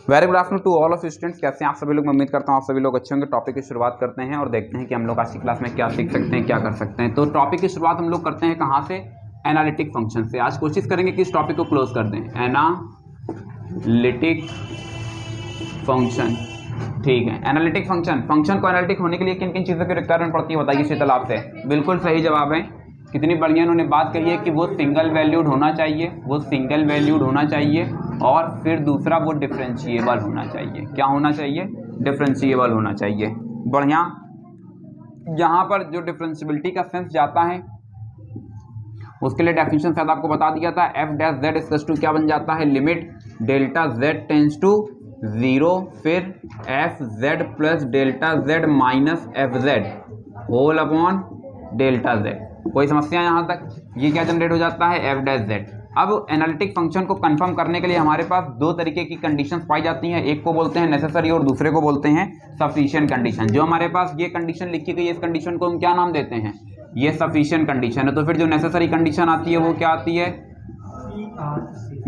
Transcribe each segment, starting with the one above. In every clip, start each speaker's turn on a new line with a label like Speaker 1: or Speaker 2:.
Speaker 1: Very good afternoon to all of students. कैसे हैं आप सभी लोग? मैं उम्मीद करता हूँ आप सभी लोग अच्छे होंगे। टॉपिक की शुरुआत करते हैं और देखते हैं कि हम लोग आज की क्लास में क्या सीख सकते हैं, क्या कर सकते हैं। तो टॉपिक की शुरुआत हम लोग करते हैं कहाँ से? एनालिटिक फंक्शन से। आज कोशिश करेंगे कि इस टॉपिक को क्लोज कर दें। एनालिटिक फंक्शन, ठीक है। एनालिटिक फंक्शन को एनालिटिक होने के लिए किन किन चीज़ों की रिक्वायरमेंट पड़ती है बताइए शीतल आपसे। बिल्कुल सही जवाब है। कितनी बढ़िया उन्होंने बात कही है कि वो सिंगल वैल्यूड होना चाहिए, वो सिंगल वैल्यूड होना चाहिए, और फिर दूसरा वो डिफरेंशिएबल होना चाहिए। क्या होना चाहिए? डिफरेंशिएबल होना चाहिए। बढ़िया। यहाँ पर जो डिफरेंशियबिलिटी का सेंस जाता है उसके लिए डेफिनेशन शायद आपको बता दिया था। F dash Z equals to क्या बन जाता है? Limit delta Z tends to 0, फिर F Z plus delta Z minus F Z whole upon delta Z. कोई समस्या यहाँ तक? ये क्या जनरेट हो जाता है? F dash Z. अब एनालिटिक फंक्शन को कंफर्म करने के लिए हमारे पास दो तरीके की कंडीशंस पाई जाती हैं। एक को बोलते हैं नेसेसरी और दूसरे को बोलते हैं सफिशिएंट कंडीशन। जो हमारे पास ये कंडीशन लिखी गई है इस कंडीशन को हम क्या नाम देते हैं? ये सफिशिएंट कंडीशन है। तो फिर जो नेसेसरी कंडीशन आती है वो क्या आती है?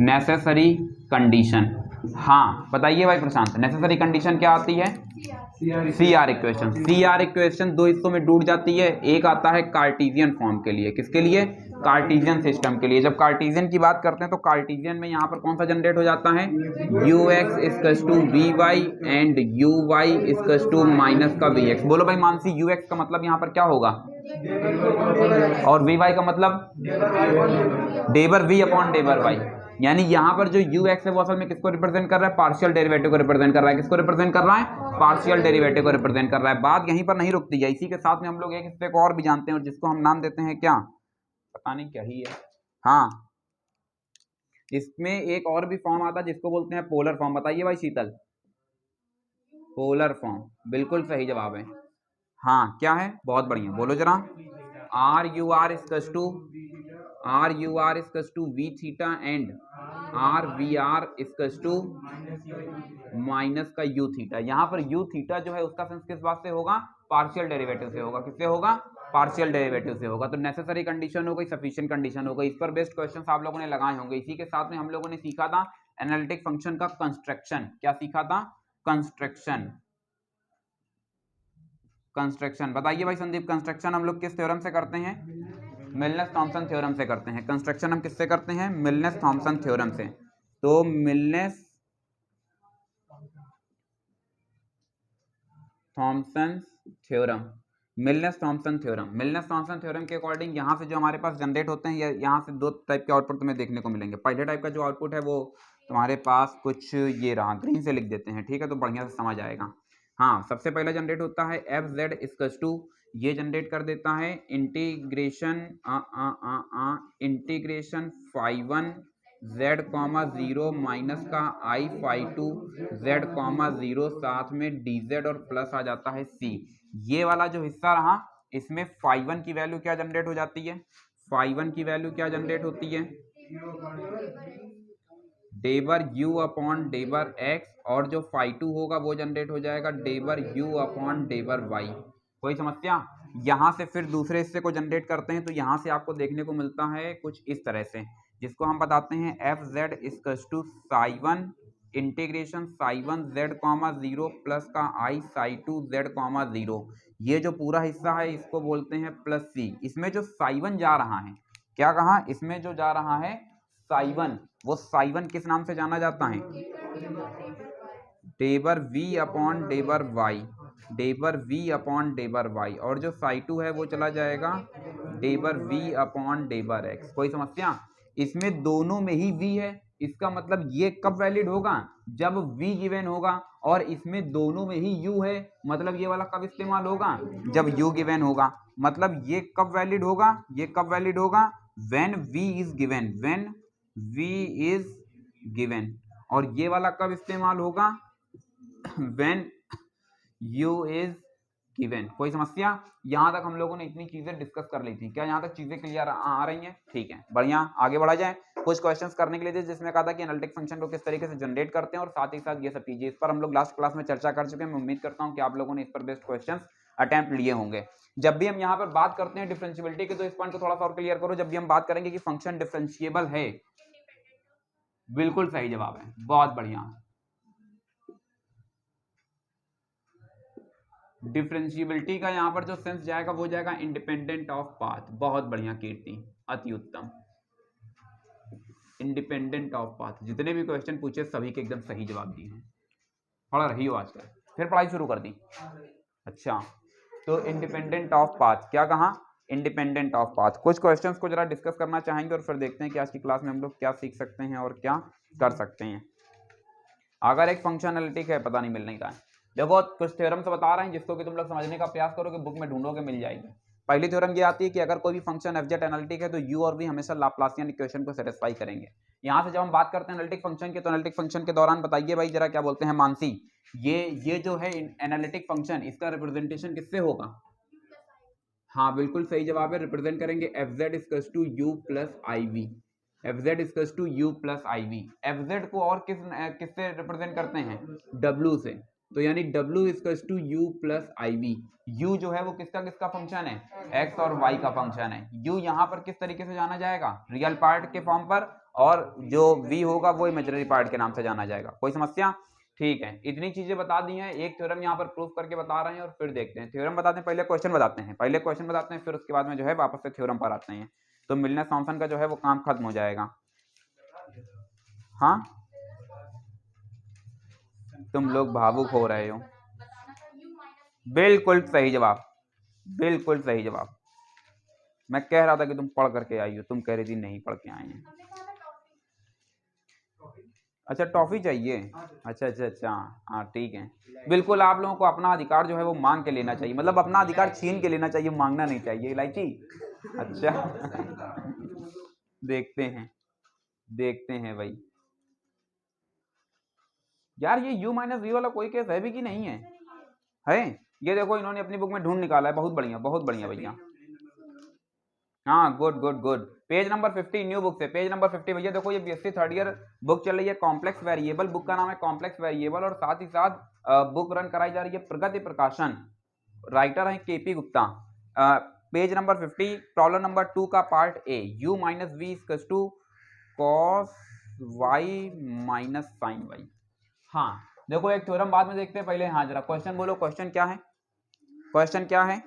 Speaker 1: Necessary condition. हाँ बताइए भाई प्रशांत, नेसेसरी कंडीशन क्या आती है? C R equation. C R equation दो हिस्सों में टूट जाती है। एक आता है कार्टेशियन फॉर्म के लिए। किसके लिए? कार्टेशियन सिस्टम के लिए। जब कार्टेशियन की बात करते हैं तो कार्टेशियन में यहाँ पर कौन सा जनरेट हो जाता है? U x equals to v y and u y equals to minus का वी एक्स। बोलो भाई मानसी, यू एक्स का मतलब यहाँ पर क्या होगा? और वी वाई का मतलब डेबर वी अपॉन डेबर वाई। यानी यहाँ पर जो यू एक्स है वो असल में किसको रिप्रेजेंट कर रहा है? पार्शियल डेरिवेटिव को रिप्रेजेंट कर रहा है। किसको रिप्रेजेंट कर रहा है? पार्शियल डेरिवेटिव को रिप्रेजेंट कर रहा है। बात यहीं पर नहीं रुकती है, इसी के साथ में हम लोग एक हिस्से को और भी जानते हैं और जिसको हम नाम देते हैं क्या? पता नहीं क्या ही है। हाँ, इसमें एक और भी फॉर्म आता है जिसको बोलते हैं पोलर फॉर्म। बताइए भाई शीतल। पोलर फॉर्म, बिल्कुल सही जवाब है। हाँ क्या है? बहुत बढ़िया, बोलो जरा। R u r equals to v theta and r v r equals to minus का यू थीटा। यहाँ पर यू थीटा जो है उसका सेंस किस बात से होगा? पार्शियल डेरिवेटिव से होगा। किससे होगा? पार्शियल डेरिवेटिव से होगा। तो नेसेसरी कंडीशन हो गई, सफिशिएंट कंडीशन हो गई। इस पर बेस्ड क्वेश्चंस आप लोगों ने लगाए होंगे। इसी के साथ में हम लोगों ने सीखा था एनालिटिक फंक्शन का कंस्ट्रक्शन। क्या सीखा था? कंस्ट्रक्शन। कंस्ट्रक्शन बताइए भाई संदीप, कंस्ट्रक्शन हम लोग किस थ्योरम से करते हैं? मिलनेस थॉमसन थ्योरम से करते हैं। कंस्ट्रक्शन हम किससे करते हैं? मिलनेस थॉमसन थ्योरम से। तो Milne's Thomson theorem, Milne's Thomson theorem, Milne's Thomson theorem के अकॉर्डिंग यहाँ से जो हमारे पास जनरेट होते हैं, यहाँ से दो टाइप के आउटपुट तुम्हें देखने को मिलेंगे। पहले टाइप का जो आउटपुट है वो तुम्हारे पास कुछ ये रहा, ग्रीन से लिख देते हैं, ठीक है, तो बढ़िया से समझ आएगा। हाँ, सबसे पहला जनरेट होता है एफ जेड इक्वल्स टू, ये जनरेट कर देता है integration integration phi one z comma zero minus का I phi two Z comma zero, साथ में dz और प्लस आ जाता है c। ये वाला जो हिस्सा रहा इसमें फाई वन की वैल्यू क्या जनरेट हो जाती है? फाई वन की वैल्यू क्या जनरेट होती है? डेबर u अपॉन डेबर x, और जो फाई टू होगा वो जनरेट हो जाएगा डेबर u अपॉन डेबर y। कोई समस्या? यहाँ से फिर दूसरे हिस्से को जनरेट करते हैं तो यहाँ से आपको देखने को मिलता है कुछ इस तरह से, जिसको हम बताते हैं F Z equals to psi one integration psi one Z comma zero plus का I psi two Z comma zero. ये जो पूरा हिस्सा है इसको बोलते हैं प्लस सी। इसमें जो साई वन जा रहा है, क्या कहा? इसमें जो जा रहा है साई वन, वो साई वन किस नाम से जाना जाता है? Del v upon डेबर y, del v upon डेबर y। और जो साई टू है वो चला जाएगा डेबर v अपॉन डेबर x। कोई समस्या? इसमें दोनों में ही v है, इसका मतलब ये कब वैलिड होगा? जब v गिवन होगा, और इसमें दोनों में ही u है, मतलब ये वाला कब इस्तेमाल होगा? जब u गिवन होगा। मतलब ये कब वैलिड होगा? ये कब वैलिड होगा? when v is given, when v is given। और ये वाला कब इस्तेमाल होगा? when u is given। कोई समस्या? यहां तक हम लोगों ने इतनी चीजें डिस्कस कर ली थी। क्या यहां तक चीजें क्लियर आ रही हैं? ठीक है, बढ़िया, आगे बढ़ा जाए। कुछ क्वेश्चंस करने के लिए थे जिसमें कहा था कि एनालिटिक फंक्शन को किस तरीके से जनरेट करते हैं, और साथ ही साथ ये सब चीजें, इस पर हम लोग लास्ट क्लास में चर्चा कर चुके हैं। मैं उम्मीद करता हूं कि आप लोगों ने इस पर बेस्ट क्वेश्चन अटेम्प्ट लिए होंगे। जब भी हम यहाँ पर बात करते हैं डिफरेंशियबिलिटी की, तो इस पॉइंट को थोड़ा सा और क्लियर करो। जब भी हम बात करेंगे कि फंक्शन डिफरेंशिएबल है, बिल्कुल सही जवाब है, बहुत बढ़िया। डिफरेंशिएबिलिटी का यहाँ पर जो सेंस जाएगा वो जाएगा इंडिपेंडेंट ऑफ पाथ। बहुत बढ़िया कीर्ति, अति उत्तम। इंडिपेंडेंट ऑफ पाथ, जितने भी क्वेश्चन पूछे सभी के एकदम सही जवाब दिए हैं। पढ़ रही हो आजकल, फिर पढ़ाई शुरू कर दी? अच्छा, तो इंडिपेंडेंट ऑफ पाथ क्या कहा? Independent of path. कुछ क्वेश्चंस को जरा डिस्कस करना चाहेंगे और फिर देखते हैं कि आज की क्लास में हम लोग क्या सीख सकते हैं और क्या कर सकते हैं। अगर एक फंक्शन एनालिटिक है, पता नहीं मिल नहीं रहा है, देखो कुछ थ्योरम से बता रहे हैं जिसको कि तुम लोग समझने का प्रयास करोगे, बुक में ढूंढोगे मिल जाएगी। पहली थ्योरम ये आती है कि अगर कोई भी फंक्शन एफ जेड एनालिटिक है तो यू और वी हमेशा लाप्लासियन इक्वेशन को सेटिस्फाई करेंगे। यहाँ से जब हम बात करते हैं एनालिटिक फंक्शन के, तो एनालिटिक फंक्शन के दौरान बताइए भाई जरा क्या बोलते हैं मानसी, ये जो है एनालिटिक फंक्शन, इसका रिप्रेजेंटेशन किससे होगा? हाँ बिल्कुल सही जवाब है, रिप्रेजेंट करेंगे f Z equals to u plus I v. F Z equals to u plus I v. F z को और किससे रिप्रेजेंट करते हैं? डब्ल्यू से। तो यानी डब्ल्यू equals to u plus I v. U जो है वो किसका फंक्शन है? एक्स और वाई का फंक्शन है। यू यहाँ पर किस तरीके से जाना जाएगा? रियल पार्ट के फॉर्म पर, और जो वी होगा वो इमेजिनरी पार्ट के नाम से जाना जाएगा। कोई समस्या? ठीक है, इतनी चीजें बता दी हैं, एक थ्योरम यहाँ पर प्रूफ करके बता रहे हैं और फिर देखते हैं। थ्योरम बताते हैं, पहले क्वेश्चन बताते हैं, फिर उसके बाद में जो है वापस से थ्योरम पर आते हैं, तो मिलने सॉम्सन का जो है वो काम खत्म हो जाएगा। हाँ तुम लोग भावुक हो रहे हो। बिल्कुल सही जवाब, बिल्कुल सही जवाब। मैं कह रहा था कि तुम पढ़ करके आई हो, तुम कह रही थी नहीं पढ़ के आए हैं। अच्छा टॉफी चाहिए, अच्छा हाँ ठीक है। बिल्कुल, आप लोगों को अपना अधिकार जो है वो मांग के लेना चाहिए, मतलब अपना अधिकार छीन के लेना चाहिए, मांगना नहीं चाहिए। इलायची अच्छा देखते हैं भाई। यार ये u माइनस वी वाला कोई केस है भी कि नहीं है? है, ये देखो इन्होंने अपनी बुक में ढूंढ निकाला है, बहुत बढ़िया भैया। हाँ good. Page number 50 new book से, पेज नंबर 50 भैया। देखो ये बीएससी थर्ड ईयर बुक चल रही है, कॉम्प्लेक्स वेरिएबल, बुक का नाम है कॉम्प्लेक्स वेरिएबल, और साथ ही साथ बुक रन कराई जा रही है प्रगति प्रकाशन, राइटर है K P Gupta. Page number 50 problem number 2 का part A, u minus v equals to cos y minus sine y. हाँ देखो एक थ्योरम बाद में देखते हैं, पहले हाँ जरा क्वेश्चन बोलो, क्वेश्चन क्या है?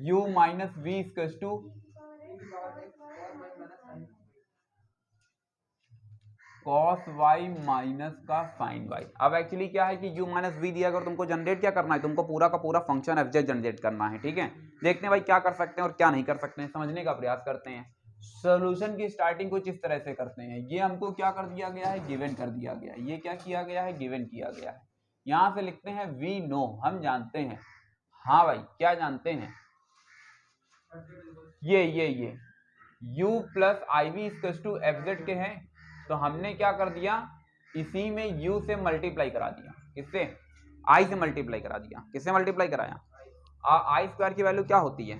Speaker 1: u minus v equals to cos y minus का साइन वाई। अब एक्चुअली क्या है कि u माइनस वी दिया, अगर तुमको जनरेट क्या करना है, तुमको पूरा का पूरा फंक्शन एफ जेड जनरेट करना है। ठीक है, देखते हैं भाई क्या कर सकते हैं और क्या नहीं कर सकते हैं, समझने का प्रयास करते हैं। सॉल्यूशन की स्टार्टिंग कुछ इस तरह से करते हैं। ये हमको क्या कर दिया गया है? गिवन कर दिया गया है। ये क्या किया गया है? गिवन किया गया है। यहां से लिखते हैं वी नो, हम जानते हैं। हाँ भाई क्या जानते हैं? ये u plus I v equals to f z के हैं, तो हमने क्या कर दिया, इसी में u से मल्टीप्लाई करा दिया। किससे? i से मल्टीप्लाई करा दिया। किससे मल्टीप्लाई कराया? आई स्क्वायर की वैल्यू क्या होती है?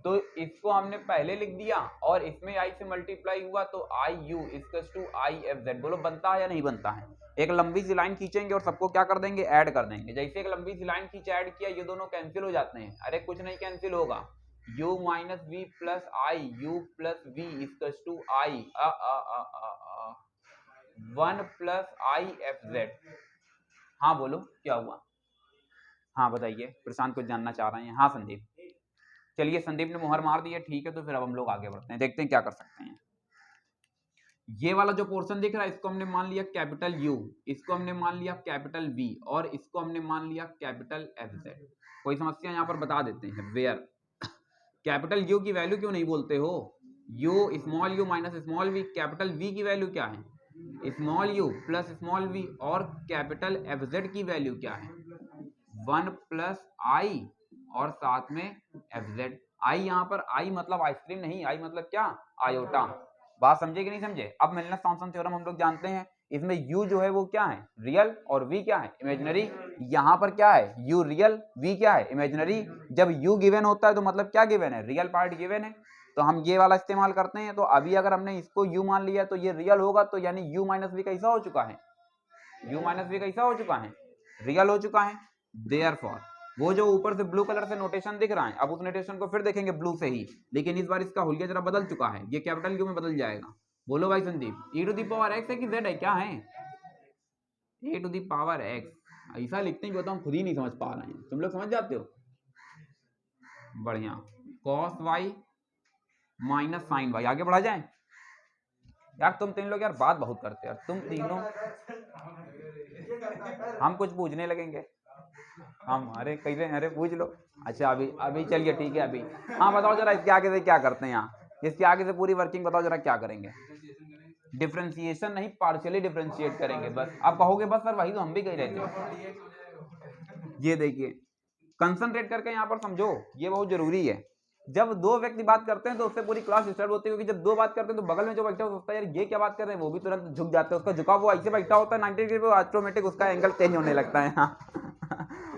Speaker 1: तो इसको हमने पहले लिख दिया और इसमें i से मल्टीप्लाई हुआ, तो I U equals to I F Z. बोलो बनता है या नहीं बनता है? एक लंबी सी लाइन खींचेंगे और सबको क्या कर देंगे? ऐड कर देंगे। जैसे एक लंबी सी लाइन खींच ऐड किया, ये दोनों कैंसिल हो जाते हैं। अरे कुछ नहीं कैंसिल होगा, u minus v plus i, u plus v equals to i 1 plus i F z. हाँ बोलो क्या हुआ? हाँ बताइए, प्रशांत कुछ जानना चाह रहे हैं। हाँ संदीप, चलिए संदीप ने मुहर मार दी है, ठीक है। तो फिर अब हम लोग आगे बढ़ते हैं, देखते हैं क्या कर सकते हैं। ये वाला जो पोर्शन दिख रहा है, इसको हमने मान लिया कैपिटल U, इसको हमने मान लिया कैपिटल V, और इसको हमने मान लिया कैपिटल FZ। कोई समस्या यहाँ पर बता देते हैं। वेयर कैपिटल U की वैल्यू क्यों नहीं बोलते हो? U small u minus small v, capital V की वैल्यू क्या है? Small u plus small v, और कैपिटल FZ की वैल्यू क्या है? 1 प्लस आई और साथ में FZ। आई यहाँ पर आई मतलब आइसक्रीम नहीं, आई मतलब क्या? आयोटा। बात समझे कि नहीं समझे? अब मिलनस थॉम्सन थ्योरम हम लोग जानते हैं, इसमें u जो है वो क्या है? रियल, और v क्या है? इमेजिनरी। यहाँ पर क्या है? u रियल, v क्या है? इमेजिनरी। जब u गिवन होता है तो मतलब क्या गिवन है? रियल पार्ट गिवन है, तो हम ये वाला इस्तेमाल करते हैं। तो अभी अगर हमने इसको u मान लिया तो ये रियल होगा, तो यानी u माइनस वी कैसा हो चुका है? u माइनस वी कैसा हो चुका है? रियल हो चुका है। देयरफॉर वो जो ऊपर से ब्लू कलर से नोटेशन दिख रहा है, अब उस नोटेशन को फिर देखेंगे ब्लू से ही, लेकिन इस बार इसका हुलिया जरा बदल चुका है, ये कैपिटल क्यू में बदल जाएगा। बोलो भाई Sandeep, e to the power x है कि z है? क्या है? e to the power x। ऐसा लिखते हैं बताओ, हम खुद ही नहीं समझ पा रहे हैं, तुम लोग समझ जाते हो। बढ़िया, cos y minus sine y, आगे बढ़ा जाए। यार तुम तीन लोग यार बात बहुत करते हो यार तुम तीनों। हम कुछ पूछने लगेंगे हम, अरे कैसे, अरे पूछ लो। अच्छा अभी अभी चलिए ठीक है अभी। हाँ बताओ जरा इसके आगे से क्या करते हैं यहाँ, इसके आगे से पूरी वर्किंग बताओ जरा क्या करेंगे। डिफ्रेंशिएशन नहीं, पार्शियली डिफ्रेंशिएट करेंगे बस। आप कहोगे बस सर वही तो हम भी कह रहे थे। ये देखिए कंसंट्रेट करके यहाँ पर समझो, ये बहुत जरूरी है। जब दो व्यक्ति बात करते हैं तो उससे पूरी क्लास डिस्टर्ब होती है, क्योंकि जब दो बात करते हैं तो बगल में जो बैठा है सोचता है यार ये क्या बात कर रहे हैं, वो भी तुरंत झुक जाता है, उसका झुकाव वो ऐसे बैठा होता है 90 डिग्री पे, ऑटोमेटिक उसका एंगल चेंज होने लगता है।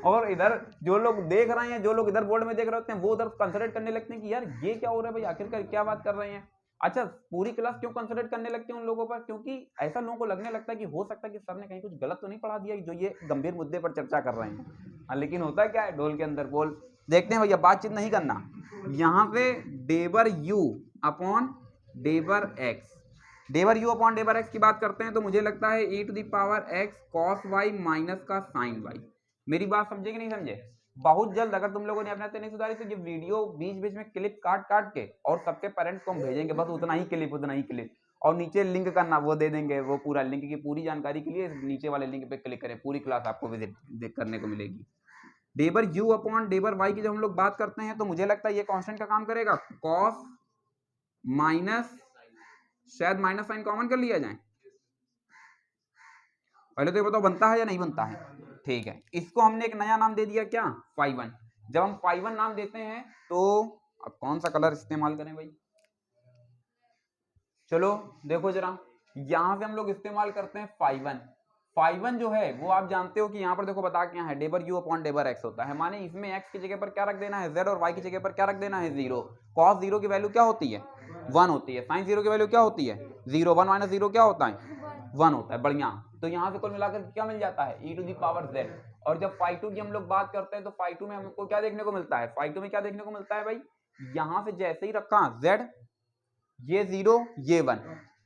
Speaker 1: और इधर जो लोग देख रहे हैं, जो लोग इधर बोर्ड में देख रहे होते हैं, वो उधर कंसंट्रेट करने लगते हैं कि यार ये क्या हो रहा है भाई, आखिरकार क्या बात कर रहे हैं। अच्छा पूरी क्लास क्यों कंसंट्रेट करने लगते हैं उन लोगों पर, क्योंकि ऐसा लोगों को लगने लगता है कि हो सकता है कि सर ने कहीं कुछ गलत तो नहीं पढ़ा दिया जो ये गंभीर मुद्दे पर चर्चा कर रहे हैं। लेकिन होता क्या है ढोल के अंदर बोल। देखते हैं भैया, बातचीत नहीं करना। यहाँ पे डेबर यू अपॉन डेबर एक्स, डेबर यू अपॉन डेबर एक्स की बात करते हैं तो मुझे लगता है e to the power x cos y minus का sin y। मेरी बात समझे कि नहीं समझे। बहुत जल्द अगर तुम लोगों ने अपने नहीं सुधारी तो ये वीडियो बीच बीच में क्लिप काट काट के और सबके पेरेंट्स को हम भेजेंगे, बस उतना ही क्लिप उतना ही क्लिप, और नीचे लिंक करना वो दे देंगे, वो पूरा लिंक की पूरी जानकारी के लिए नीचे वाले लिंक पे क्लिक करें, पूरी क्लास आपको विजिट करने को मिलेगी। डेबर यू अपॉन डेबर वाई की जब हम लोग बात करते हैं तो मुझे लगता है ये कांस्टेंट का काम करेगा। कॉस माइनस, शायद माइनस साइन कॉमन कर लिया जाए, पहले तो ये बताओ बनता है या नहीं बनता है। ठीक है, इसको हमने एक नया नाम दे दिया क्या, फाई1। जब हम फाई1 नाम देते हैं तो अब कौन सा कलर इस्तेमाल करें भाई, चलो देखो जरा, यहां से हम लोग इस्तेमाल करते हैं फाई1। फाई1 जो है वो आप जानते हो कि यहाँ पर देखो बता क्या है, डेबर यू अपॉन डेबर एक्स होता है, माने इसमें एक्स की जगह पर क्या रख देना है जेड, और वाई की जगह पर क्या रख देना है जीरो। कॉस जीरो की वैल्यू क्या होती है 1 होती है, साइन जीरो की वैल्यू क्या होती है 0, 1 माइनस 0 क्या होता है 1 होता है। बढ़िया, तो यहाँ से कुल मिलाकर क्या मिल जाता है e to the power z। और जब फाई2 की हम लोग बात करते हैं तो फाई2 में हमको क्या देखने को मिलता है, फाई2 में क्या देखने को मिलता है भाई, यहाँ से जैसे ही रखा z, ये 0 ये 1,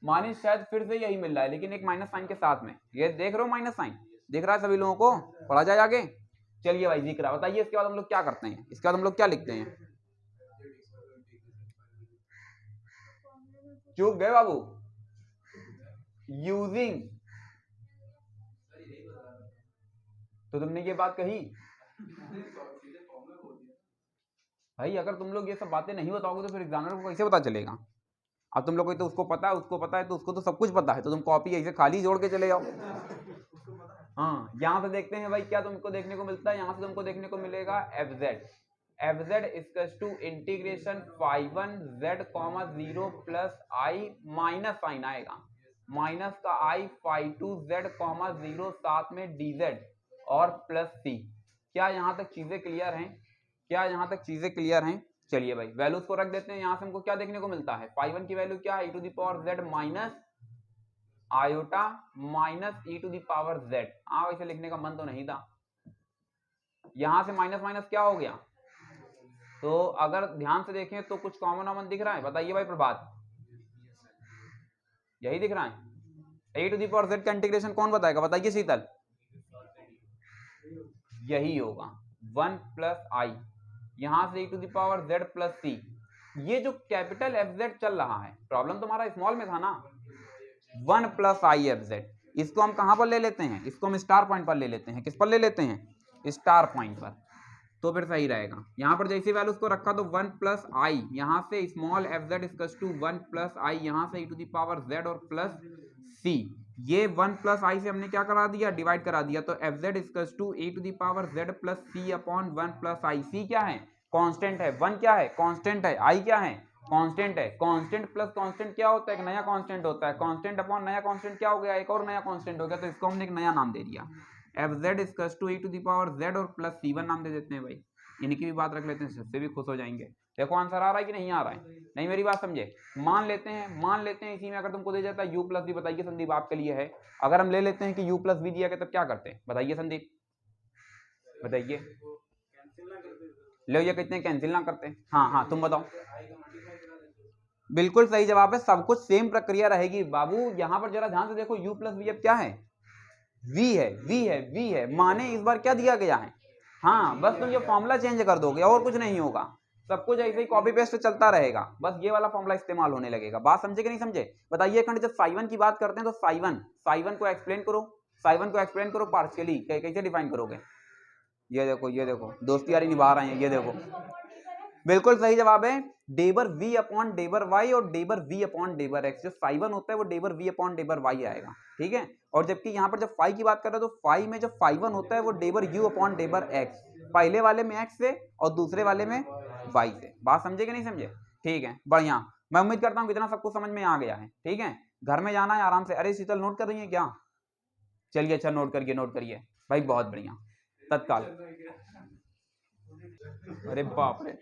Speaker 1: माने शायद फिर से यही मिल रहा है लेकिन एक माइनस साइन के साथ में, ये देख रहे हो माइनस साइन दिख रहा है सभी लोगों को, पढ़ा जाए आगे। चलिए भाई जिक्र बताइए, इसके बाद हम लोग क्या करते हैं, इसके बाद हम लोग क्या लिखते हैं। चूक गए बाबू, यूजिंग, तो तुमने ये बात कही भाई, अगर तुम लोग ये सब बातें नहीं बताओगे तो फिर एग्जामिनर को कैसे पता चलेगा। अब तुम लोग को तो उसको पता है, उसको पता है, तो उसको तो सब कुछ पता है, तो तुम कॉपी ऐसे खाली जोड़ के चले जाओ। हाँ यहाँ पे देखते हैं भाई क्या तुमको देखने को मिलता है, यहाँ से तुमको देखने को मिलेगा f z, f Z equals to integration फाई1 z comma 0 plus i minus sign आएगा, माइनस का आई फाई2 जेड कॉमा 0 साथ में डी जेड और प्लस सी। क्या यहाँ तक चीजें क्लियर हैं, क्या यहाँ तक चीजें क्लियर हैं। चलिए भाई वैल्यूज को रख देते हैं, यहाँ से हमको क्या देखने को मिलता है, फाई1 की वैल्यू क्या है e to the power z minus iota minus e to the power z। वैसे लिखने का मन तो नहीं था, यहां से माइनस माइनस क्या हो गया, तो अगर ध्यान से देखें तो कुछ कॉमन कॉमन दिख रहा है, बताइए भाई प्रभात, यही दिख रहा है। e to the power z का इंटीग्रेशन कौन बताएगा, बताइए शीतल, यही होगा 1 प्लस आई, यहां से e to the power z plus c. ये जो कैपिटल एफ जेड चल रहा है, प्रॉब्लम तुम्हारा स्मॉल में था ना, 1 प्लस आई एफ जेड, इसको हम कहां पर ले लेते हैं, इसको हम स्टार पॉइंट पर ले लेते हैं, किस पर ले लेते हैं स्टार पॉइंट पर, तो फिर सही रहेगा। यहां पर जैसी वैल्यू उसको रखा तो 1 प्लस आई, यहां से small f Z equals to 1 plus i, यहां से e to the power z और प्लस सी, ये 1 प्लस आई से हमने क्या करा दिया, डिवाइड करा दिया, तो F Z equals to e to the power z plus C upon 1 plus I. C क्या है, कांस्टेंट है, 1 क्या है कांस्टेंट है, आई क्या है कांस्टेंट है, कांस्टेंट प्लस कांस्टेंट क्या होता है, एक नया कांस्टेंट होता है, कांस्टेंट अपॉन नया कांस्टेंट क्या हो गया, एक और नया कांस्टेंट हो गया, तो इसको हमने एक नया नाम दे दिया, f Z equals to e to the power z और प्लस c1 नाम दे देते हैं भाई, इनकी भी बात रख लेते हैं, इससे भी खुश हो जाएंगे। देखो आंसर आ रहा है कि नहीं आ रहा है, नहीं मेरी बात समझे। मान लेते हैं इसी में अगर तुमको दे जाता है u प्लस बी, बताइए संदीप आपके लिए है, अगर हम ले लेते हैं कि u प्लस बी दिया गया तब क्या करते हैं, बताइए संदीप, बताइए। लो ये कितने कैंसिल ना करते, हाँ हाँ तुम बताओ। बिल्कुल सही जवाब है, सब कुछ सेम प्रक्रिया रहेगी बाबू। यहाँ पर जरा ध्यान से देखो u प्लस बी अब क्या है, वी है, वी है, वी है, माने इस बार क्या दिया गया है। हाँ, बस तुम ये फॉर्मूला चेंज कर दोगे और कुछ नहीं होगा, सब कुछ ऐसे ही कॉपी पेस्ट चलता रहेगा, बस ये वाला फॉर्मूला इस्तेमाल होने लगेगा। बात समझे कि नहीं समझे? बताइए खंड, जब साइवन की बात करते हैं तो साइवन को एक्सप्लेन करो, साइवन को एक्सप्लेन करो पार्शियली, कैसे डिफाइन करोगे? ये देखो दोस्ती यारी निभा रहे हैं, ये देखो बिल्कुल सही जवाब है डेबर v अपॉन डेबर y और डेबर v अपॉन डेबर x। जो साइवन होता है वो डेबर v अपॉन डेबर y आएगा, ठीक है। और जबकि यहाँ पर जब फाई की बात कर रहे हैं तो फाई में जो फाइवन होता है वो डेबर u अपॉन डेबर x, पहले वाले में x से और दूसरे वाले में y से। बात समझे कि नहीं समझे? ठीक है, बढ़िया। मैं उम्मीद करता हूँ कितना सबको समझ में आ गया है, ठीक है। घर में जाना है आराम से। अरे शीतल नोट कर रही है क्या? चलिए अच्छा, नोट करिए भाई, बहुत बढ़िया, तत्काल। अरे बाप रे,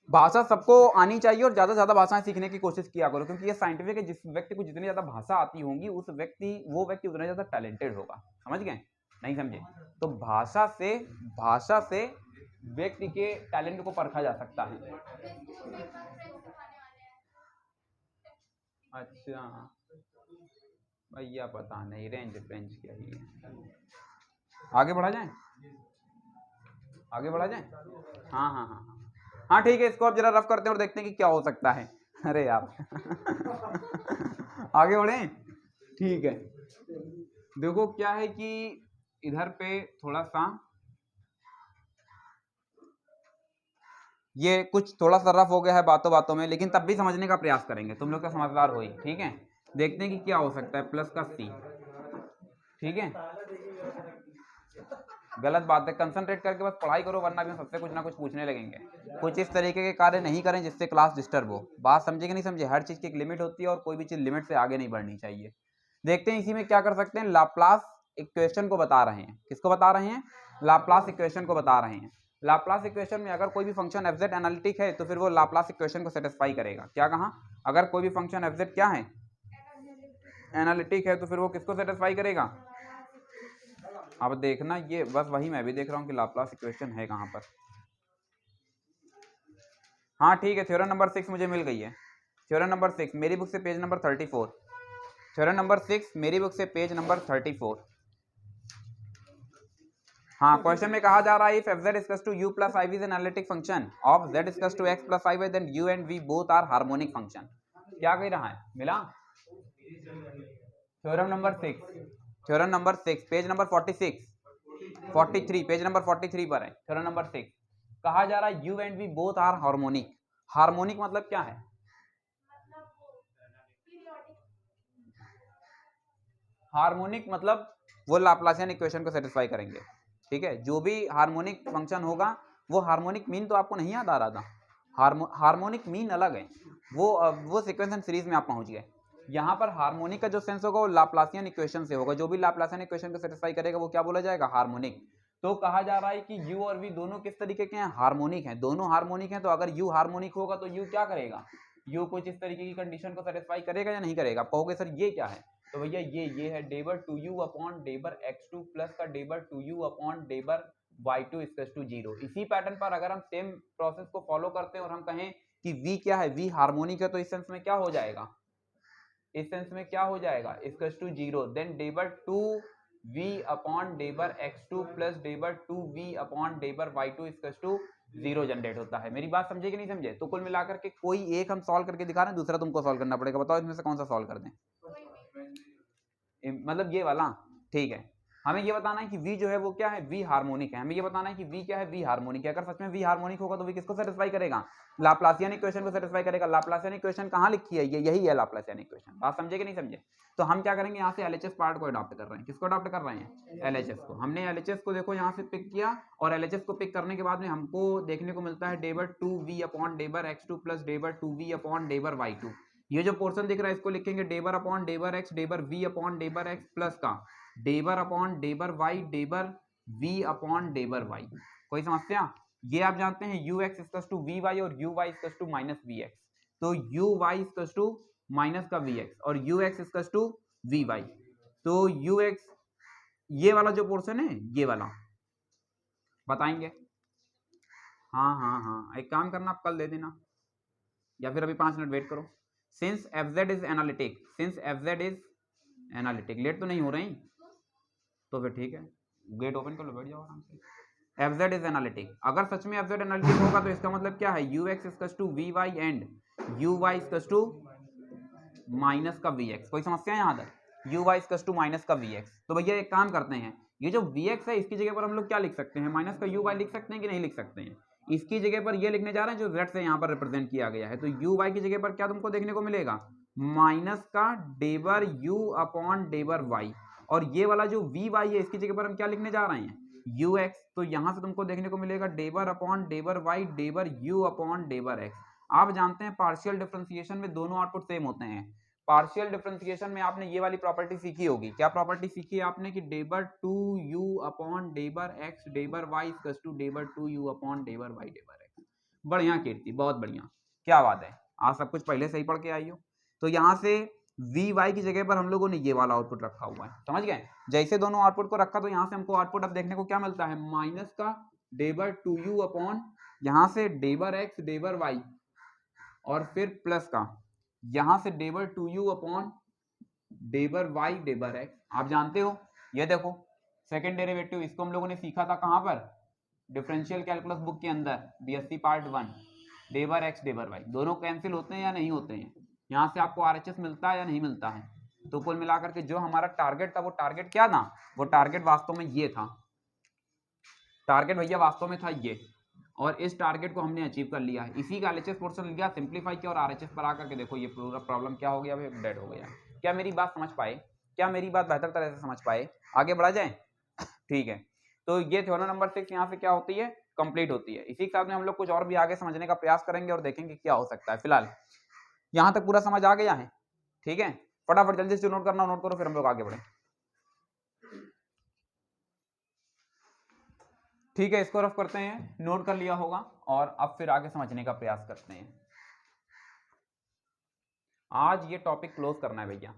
Speaker 1: भाषा सबको आनी चाहिए और ज्यादा से ज्यादा भाषाएं सीखने की कोशिश किया करो, क्योंकि ये साइंटिफिक है। जिस व्यक्ति को जितनी ज्यादा भाषा आती होंगी वो व्यक्ति उतना ज्यादा टैलेंटेड होगा। समझ गए? नहीं समझे? तो भाषा से व्यक्ति के टैलेंट को परखा जा सकता है। अच्छा भैया पता नहीं, रेंज क्या ही है। आगे बढ़ा जाए, हाँ हाँ हाँ हाँ हाँ, ठीक है, इसको अब जरा रफ करते हैं और देखते हैं कि क्या हो सकता है। अरे यार आगे बढ़े, ठीक है। देखो क्या है कि इधर पे थोड़ा सा ये कुछ थोड़ा सा रफ हो गया है बातों बातों में, लेकिन तब भी समझने का प्रयास करेंगे, तुम लोग का समझदार हो ही, ठीक है। देखते हैं कि क्या हो सकता है, प्लस का सी, ठीक है। गलत बात है, कंसंट्रेट करके बस पढ़ाई करो, वरना भी सबसे कुछ ना कुछ पूछने लगेंगे। कुछ इस तरीके के कार्य नहीं करें जिससे क्लास डिस्टर्ब हो। बात समझे कि नहीं समझे? हर चीज की एक लिमिट होती है और कोई भी चीज लिमिट से आगे नहीं बढ़नी चाहिए। देखते हैं इसी में क्या कर सकते हैं। लाप्लास इक्वेशन को बता रहे हैं, किसको बता रहे हैं? लाप्लास इक्वेशन को बता रहे हैं। लाप्लास इक्वेशन में अगर कोई भी फंक्शन एफ जेड एनालिटिक है तो फिर वो लाप्लास इक्वेशन को सेटिस्फाई करेगा। क्या कहा? अगर कोई भी फंक्शन एफ जेड क्या है, एनालिटिक है, तो फिर वो किसको सेटिस्फाई करेगा? अब देखना, ये बस वही मैं भी देख रहा हूँ कि लाप्लास इक्वेशन है कहाँ पर। हाँ ठीक है, थ्योरम नंबर 6 मुझे मिल गई है। थ्योरम नंबर 6 मेरी बुक से पेज नंबर 34। थ्योरम नंबर 6 मेरी बुक से पेज नंबर 34। हाँ, क्वेश्चन में कहा जा रहा है if f Z equals to u plus i is an analytic function of z equals to x plus i y, then u and v both are harmonic function. क्या कह रहा है? मिला? Theorem number 6, theorem number 6 page number 46 43, page number 43 पर है। Theorem number 6 कहा जा रहा है u and v both are harmonic. Harmonic मतलब क्या है? हार्मोनिक मतलब वो लाप्लासियन इक्वेशन को सेटिस्फाई करेंगे, ठीक है। जो भी हार्मोनिक फंक्शन होगा वो हार्मोनिक मीन तो आपको नहीं याद आ रहा था? हार्मोनिक मीन अलग है, वो सीक्वेंस एंड सीरीज में आप पहुंच गए। यहाँ पर हार्मोनिक का जो सेंस होगा वो लाप्लासियन इक्वेशन से होगा। जो भी लाप्लासियन इक्वेशन को सेटिस्फाई करेगा वो क्या बोला जाएगा? हार्मोनिक। तो कहा जा रहा है कि यू और वी दोनों किस तरीके के हैं? हार्मोनिक हैं, दोनों हार्मोनिक हैं। तो अगर यू हार्मोनिक होगा तो यू क्या करेगा? यू कुछ इस तरीके की कंडीशन को सेटिस्फाई करेगा या नहीं करेगा? कहोगे सर ये क्या है? तो भैया ये है डेबर टू यू अपॉन डेबर एक्स टू प्लस का डेबर टू यू अपॉन डेबर y two equal to zero. इसी पैटर्न पर अगर हम सेम प्रोसेस को फॉलो करते हैं और हम कहें कि v क्या है, v हार्मोनिक है, तो इस सेंस में क्या हो जाएगा? इस सेंस में क्या हो जाएगा? इक्वल टू जीरो, देन डेबर टू v अपॉन डेबर एक्स टू प्लस डेबर टू v अपॉन डेबर y two equal to zero generate होता है। मेरी बात समझे कि नहीं समझे? तो कुल मिलाकर के कोई एक हम सॉल्व करके दिखा रहे हैं, दूसरा तुमको सॉल्व करना पड़ेगा। बताओ इसमें से कौन सा सॉल्व कर दें? मतलब ये वाला, ठीक है। हमें ये बताना है कि v जो है वो क्या है? v हार्मोनिक है। हमें ये बताना है कि v क्या है? v हार्मोनिक है। अगर सच में v हार्मोनिक होगा तो v किसको सेटिस्फाई करेगा? लाप्लासियन इक्वेशन को सेटिस्फाई करेगा। लाप्लासियन इक्वेशन कहाँ लिखी है? ये यही है लाप्लासियन इक्वेशन। बात समझे कि नहीं समझे? तो हम क्या करेंगे, यहाँ से एलएचएस पार्ट को अडॉप्ट कर रहे हैं। किसको अडॉप्ट कर रहे हैं? एलएचएस को। हमने एलएचएस को देखो यहाँ से पिक किया, और एलएचएस को पिक करने के बाद में हमको देखने को मिलता है डेबर टू वी अपॉन डेबर एक्स टू प्लस डेबर टू वी अपॉन डेबर वाई टू। ये जो पोर्शन दिख रहा है इसको लिखेंगे डेबर अपॉन डेबर एक्स डेबर वी अपॉन डेबर एक्स प्लस का डेबर अपॉन डेबर वाई डेबर वी अपॉन डेबर वाई। कोई समस्या? ये आप जानते हैं u x equal to v y और u y equal to minus v x. तो u y equal to minus का वी एक्स और u x equal to v y. तो यू एक्स, ये वाला जो पोर्शन है ये वाला बताएंगे। हाँ हाँ हाँ, एक काम करना, आप कल दे देना या फिर अभी 5 मिनट वेट करो। Since f z is analytic, since f z is analytic. Late तो नहीं हो रही? तो फिर ठीक है, गेट ओपन कर लो, बैठ जाओ आराम से। F z is analytic. अगर सच में एफ जेड एनालिटिक होगा तो इसका मतलब क्या है, u x is to v y and u y is to minus का वी एक्स। कोई समस्या है यहाँ तक? U y is to minus का वी एक्स। तो भैया एक काम करते हैं, ये जो वी एक्स है इसकी जगह पर हम लोग क्या लिख सकते हैं, माइनस का यू वाई लिख सकते हैं कि नहीं लिख सकते हैं? इसकी जगह पर ये लिखने जा रहे हैं जो जेड से यहाँ पर रिप्रेजेंट किया गया है। तो यू वाई की जगह पर क्या तुमको देखने को मिलेगा, माइनस का डेबर यू अपॉन डेबर वाई। और ये वाला जो वी वाई है इसकी जगह पर हम क्या लिखने जा रहे हैं, यू एक्स। तो यहां से तुमको देखने को मिलेगा डेबर अपॉन डेबर वाई डेबर यू अपॉन डेबर एक्स। आप जानते हैं पार्शियल डिफरेंशिएशन में दोनों आउटपुट सेम होते हैं। पार्शियल डिफरेंशिएशन में आपने ये वाली प्रॉपर्टी सीखी होगी। क्या प्रॉपर्टी सीखी है आपने कि डेबर टू यू अपॉन डेबर एक्स डेबर वाई इक्वल्स टू डेबर टू यू अपॉन डेबर वाई डेबर एक्स। बढ़िया कीर्ति, बहुत बढ़िया, क्या बात है, आप सब कुछ पहले से ही पढ़ के आई हो। तो यहाँ से वी वाई की जगह पर हम लोगों ने ये वाला आउटपुट रखा हुआ है, समझ गए? जैसे दोनों आउटपुट को रखा तो यहाँ से हमको आउटपुट अब देखने को क्या मिलता है, माइनस का डेबर टू यू अपॉन यहाँ से डेबर एक्स डेबर वाई और फिर प्लस का यहाँ से डेबर टू यू अपॉन डेबर वाई डेबर एक्स। आप जानते हो ये देखो सेकेंड डेरिवेटिव, इसको हम लोगों ने सीखा था कहाँ पर, डिफरेंशियल कैलकुलस बुक के अंदर बीएससी पार्ट 1। डेबर एक्स डेबर वाई दोनों कैंसिल होते हैं या नहीं होते हैं, यहाँ से आपको आरएचएस मिलता है या नहीं मिलता है। तो कुल मिलाकर के जो हमारा टारगेट था वो टारगेट क्या था, वो टारगेट वास्तव में ये था, टारगेट भैया वास्तव में था ये, और इस टारगेट को हमने अचीव कर लिया है। इसी का एलएचएस पोर्शन लिया, सिंप्लीफाई किया और आरएचएस पर आकर के देखो ये पूरा प्रॉब्लम क्या हो गया, डेड हो गया। क्या मेरी बात समझ पाए, क्या मेरी बात बेहतर तरह से समझ पाए? आगे बढ़ा जाए, ठीक है। तो ये थ्योरम नंबर 6 यहाँ से क्या होती है, कंप्लीट होती है। इसी के साथ में हम लोग कुछ और भी आगे समझने का प्रयास करेंगे और देखेंगे क्या हो सकता है। फिलहाल यहाँ तक पूरा समझ आ गया है, ठीक है? फटाफट जल्दी से नोट करना, नोट करो, फिर हम लोग आगे बढ़े। ठीक है, इसको रफ करते हैं, नोट कर लिया होगा, और अब फिर आगे समझने का प्रयास करते हैं। आज ये टॉपिक क्लोज करना है भैया,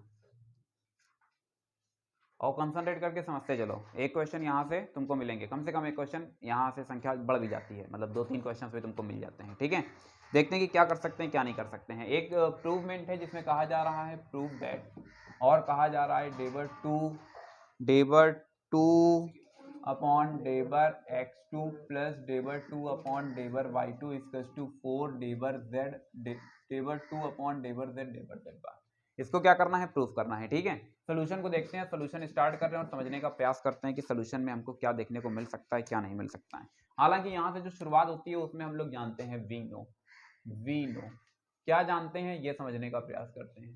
Speaker 1: और कंसंट्रेट करके समझते चलो। एक क्वेश्चन यहाँ से तुमको मिलेंगे, कम से कम एक क्वेश्चन यहाँ से, संख्या बढ़ भी जाती है, मतलब 2-3 क्वेश्चन भी तुमको मिल जाते हैं, ठीक है? देखते हैं कि क्या कर सकते हैं क्या नहीं कर सकते हैं। एक प्रूवमेंट है जिसमें कहा जा रहा है प्रूव दैट, और कहा जा रहा है डेबर टू अपॉन डेबर x2 प्लस डेबर 2 अपॉन डेबर y2 इक्वल्स टू 4 डेबर टू अपॉन डेबर z बार। इसको क्या करना है, प्रूफ करना है, ठीक है? सोल्यूशन को देखते हैं, सोल्यूशन स्टार्ट कर रहे हैं और समझने का प्रयास करते हैं कि सोल्यूशन में हमको क्या देखने को मिल सकता है क्या नहीं मिल सकता है। हालांकि यहाँ से जो शुरुआत होती है उसमें हम लोग जानते हैं वी नो क्या जानते हैं ये समझने का प्रयास करते हैं।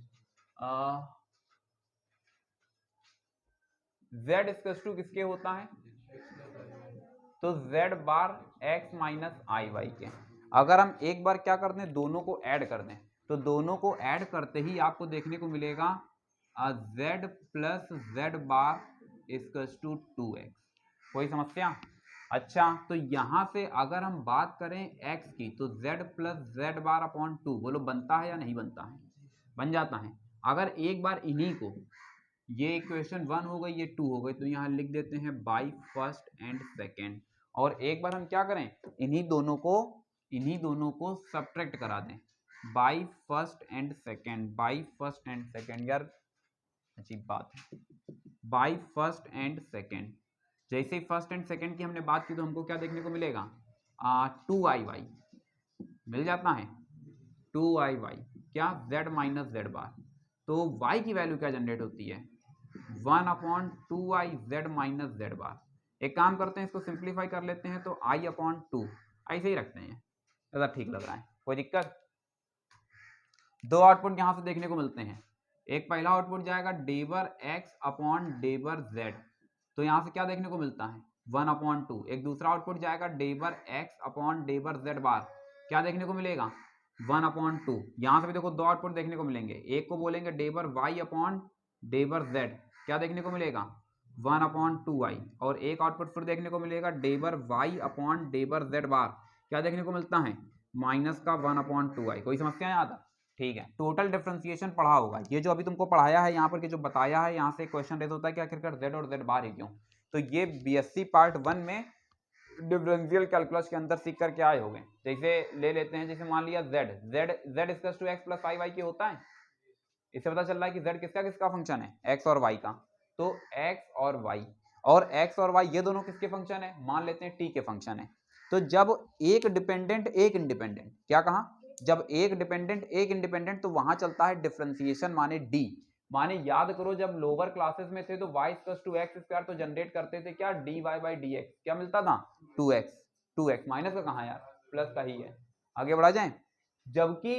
Speaker 1: z इक्वल्स टू किसके होता है, तो z बार x माइनस आई वाई के। अगर हम एक बार क्या कर दें, दोनों को ऐड कर दें, तो दोनों को ऐड करते ही आपको देखने को मिलेगा z plus z bar equals to 2x। कोई समस्या? अच्छा, तो यहां से अगर हम बात करें x की, तो z plus z bar upon 2, बोलो बनता है या नहीं बनता है? बन जाता है। अगर एक बार इन्हीं को, ये इक्वेशन 1 हो गई, ये 2 हो गई, तो यहाँ लिख देते हैं बाई फर्स्ट एंड सेकेंड। और एक बार हम क्या करें, इन्हीं दोनों को सब्ट्रैक्ट करा दें, by first and second, by first and second. यार अजीब बात है, बाई फर्स्ट एंड सेकेंड। जैसे ही फर्स्ट एंड सेकेंड की हमने बात की तो हमको क्या देखने को मिलेगा, 2i मिल जाता है, 2i क्या, z माइनस जेड बार। तो y की वैल्यू क्या जनरेट होती है, 1 upon 2i z minus z bar. एक काम करते हैं, इसको सिंप्लीफाई कर लेते हैं, तो i अपॉन 2 ऐसे ही रखते हैं, ज़्यादा ठीक लग रहा है, कोई दिक्कत? दो आउटपुट यहां से देखने को मिलते हैं। एक पहला आउटपुट जाएगा डेबर x अपॉन डेबर z, तो यहां से क्या देखने को मिलता है, 1 अपॉन 2। एक दूसरा आउटपुट जाएगा डेबर x अपॉन डेबर z बार, क्या देखने को मिलेगा, 1 अपॉन 2। यहां से भी देखो दो आउटपुट देखने को मिलेंगे, एक को बोलेंगे डेबर y अपॉन डेबर z, क्या देखने को मिलेगा, 1 अपॉन 2i। और एक आउटपुट फिर देखने को मिलेगा डेबर y अपॉन डेबर z बार, क्या देखने को मिलता है, माइनस का 1 अपॉन 2i। कोई समस्या यहाँ तक? ठीक है, टोटल डिफरेंशिएशन पढ़ा होगा, ये जो अभी तुमको पढ़ाया है यहाँ पर, जो बताया है, यहाँ से क्वेश्चन रेज होता है कि आखिरकार z और z बार ही क्यों। तो ये बीएससी पार्ट 1 में डिफरेंशियल कैलकुलस के अंदर सीख करके आए होंगे। जैसे ले लेते हैं, जैसे मान लिया z equals to x plus i y के होता है, इससे पता चल रहा है कि z किसका किसका फंक्शन है, x और y का। तो x और y, और x और y ये दोनों किसके फंक्शन है, मान लेते हैं t के फंक्शन है। तो जब एक डिपेंडेंट एक इंडिपेंडेंट, क्या कहा, जब एक डिपेंडेंट एक इंडिपेंडेंट, तो वहां चलता है डिफरेंशिएशन माने d। माने याद करो जब लोअर क्लासेस में थे तो y = x² तो जनरेट करते थे क्या, dy/dx, क्या मिलता था 2x माइनस का कहाँ यार, प्लस का ही है। आगे बढ़ा जाए, जबकि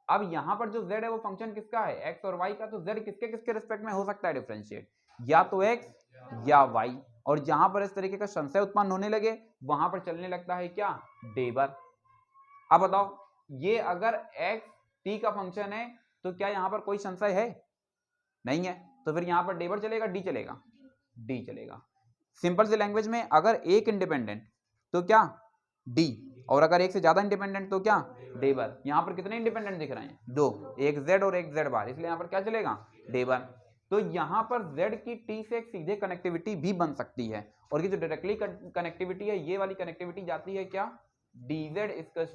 Speaker 1: अब यहां पर जो z है वो फंक्शन किसका है, x और y का। तो z किसके किसके रिस्पेक्ट में हो सकता है डिफरेंशिएट, या तो x या y। और जहां पर इस तरीके का संशय उत्पन्न होने लगे वहां पर चलने लगता है क्या, डेबर। अब बताओ ये अगर x t का फंक्शन है तो क्या यहां पर कोई संशय है, नहीं है, तो फिर यहां पर डेबर चलेगा, डी चलेगा, डी चलेगा। सिंपल सी लैंग्वेज में अगर एक इंडिपेंडेंट तो क्या डी, और अगर एक से ज्यादा इंडिपेंडेंट तो क्या डेबर। यहां पर कितने इंडिपेंडेंट दिख रहे हैं, दो, एक z और एक z बार, इसलिए यहां पर क्या चलेगा, डेबर। तो यहां पर z की t से एक सीधे कनेक्टिविटी भी बन सकती है, और ये जो डायरेक्टली कनेक्टिविटी है ये वाली कनेक्टिविटी जाती है क्या, dz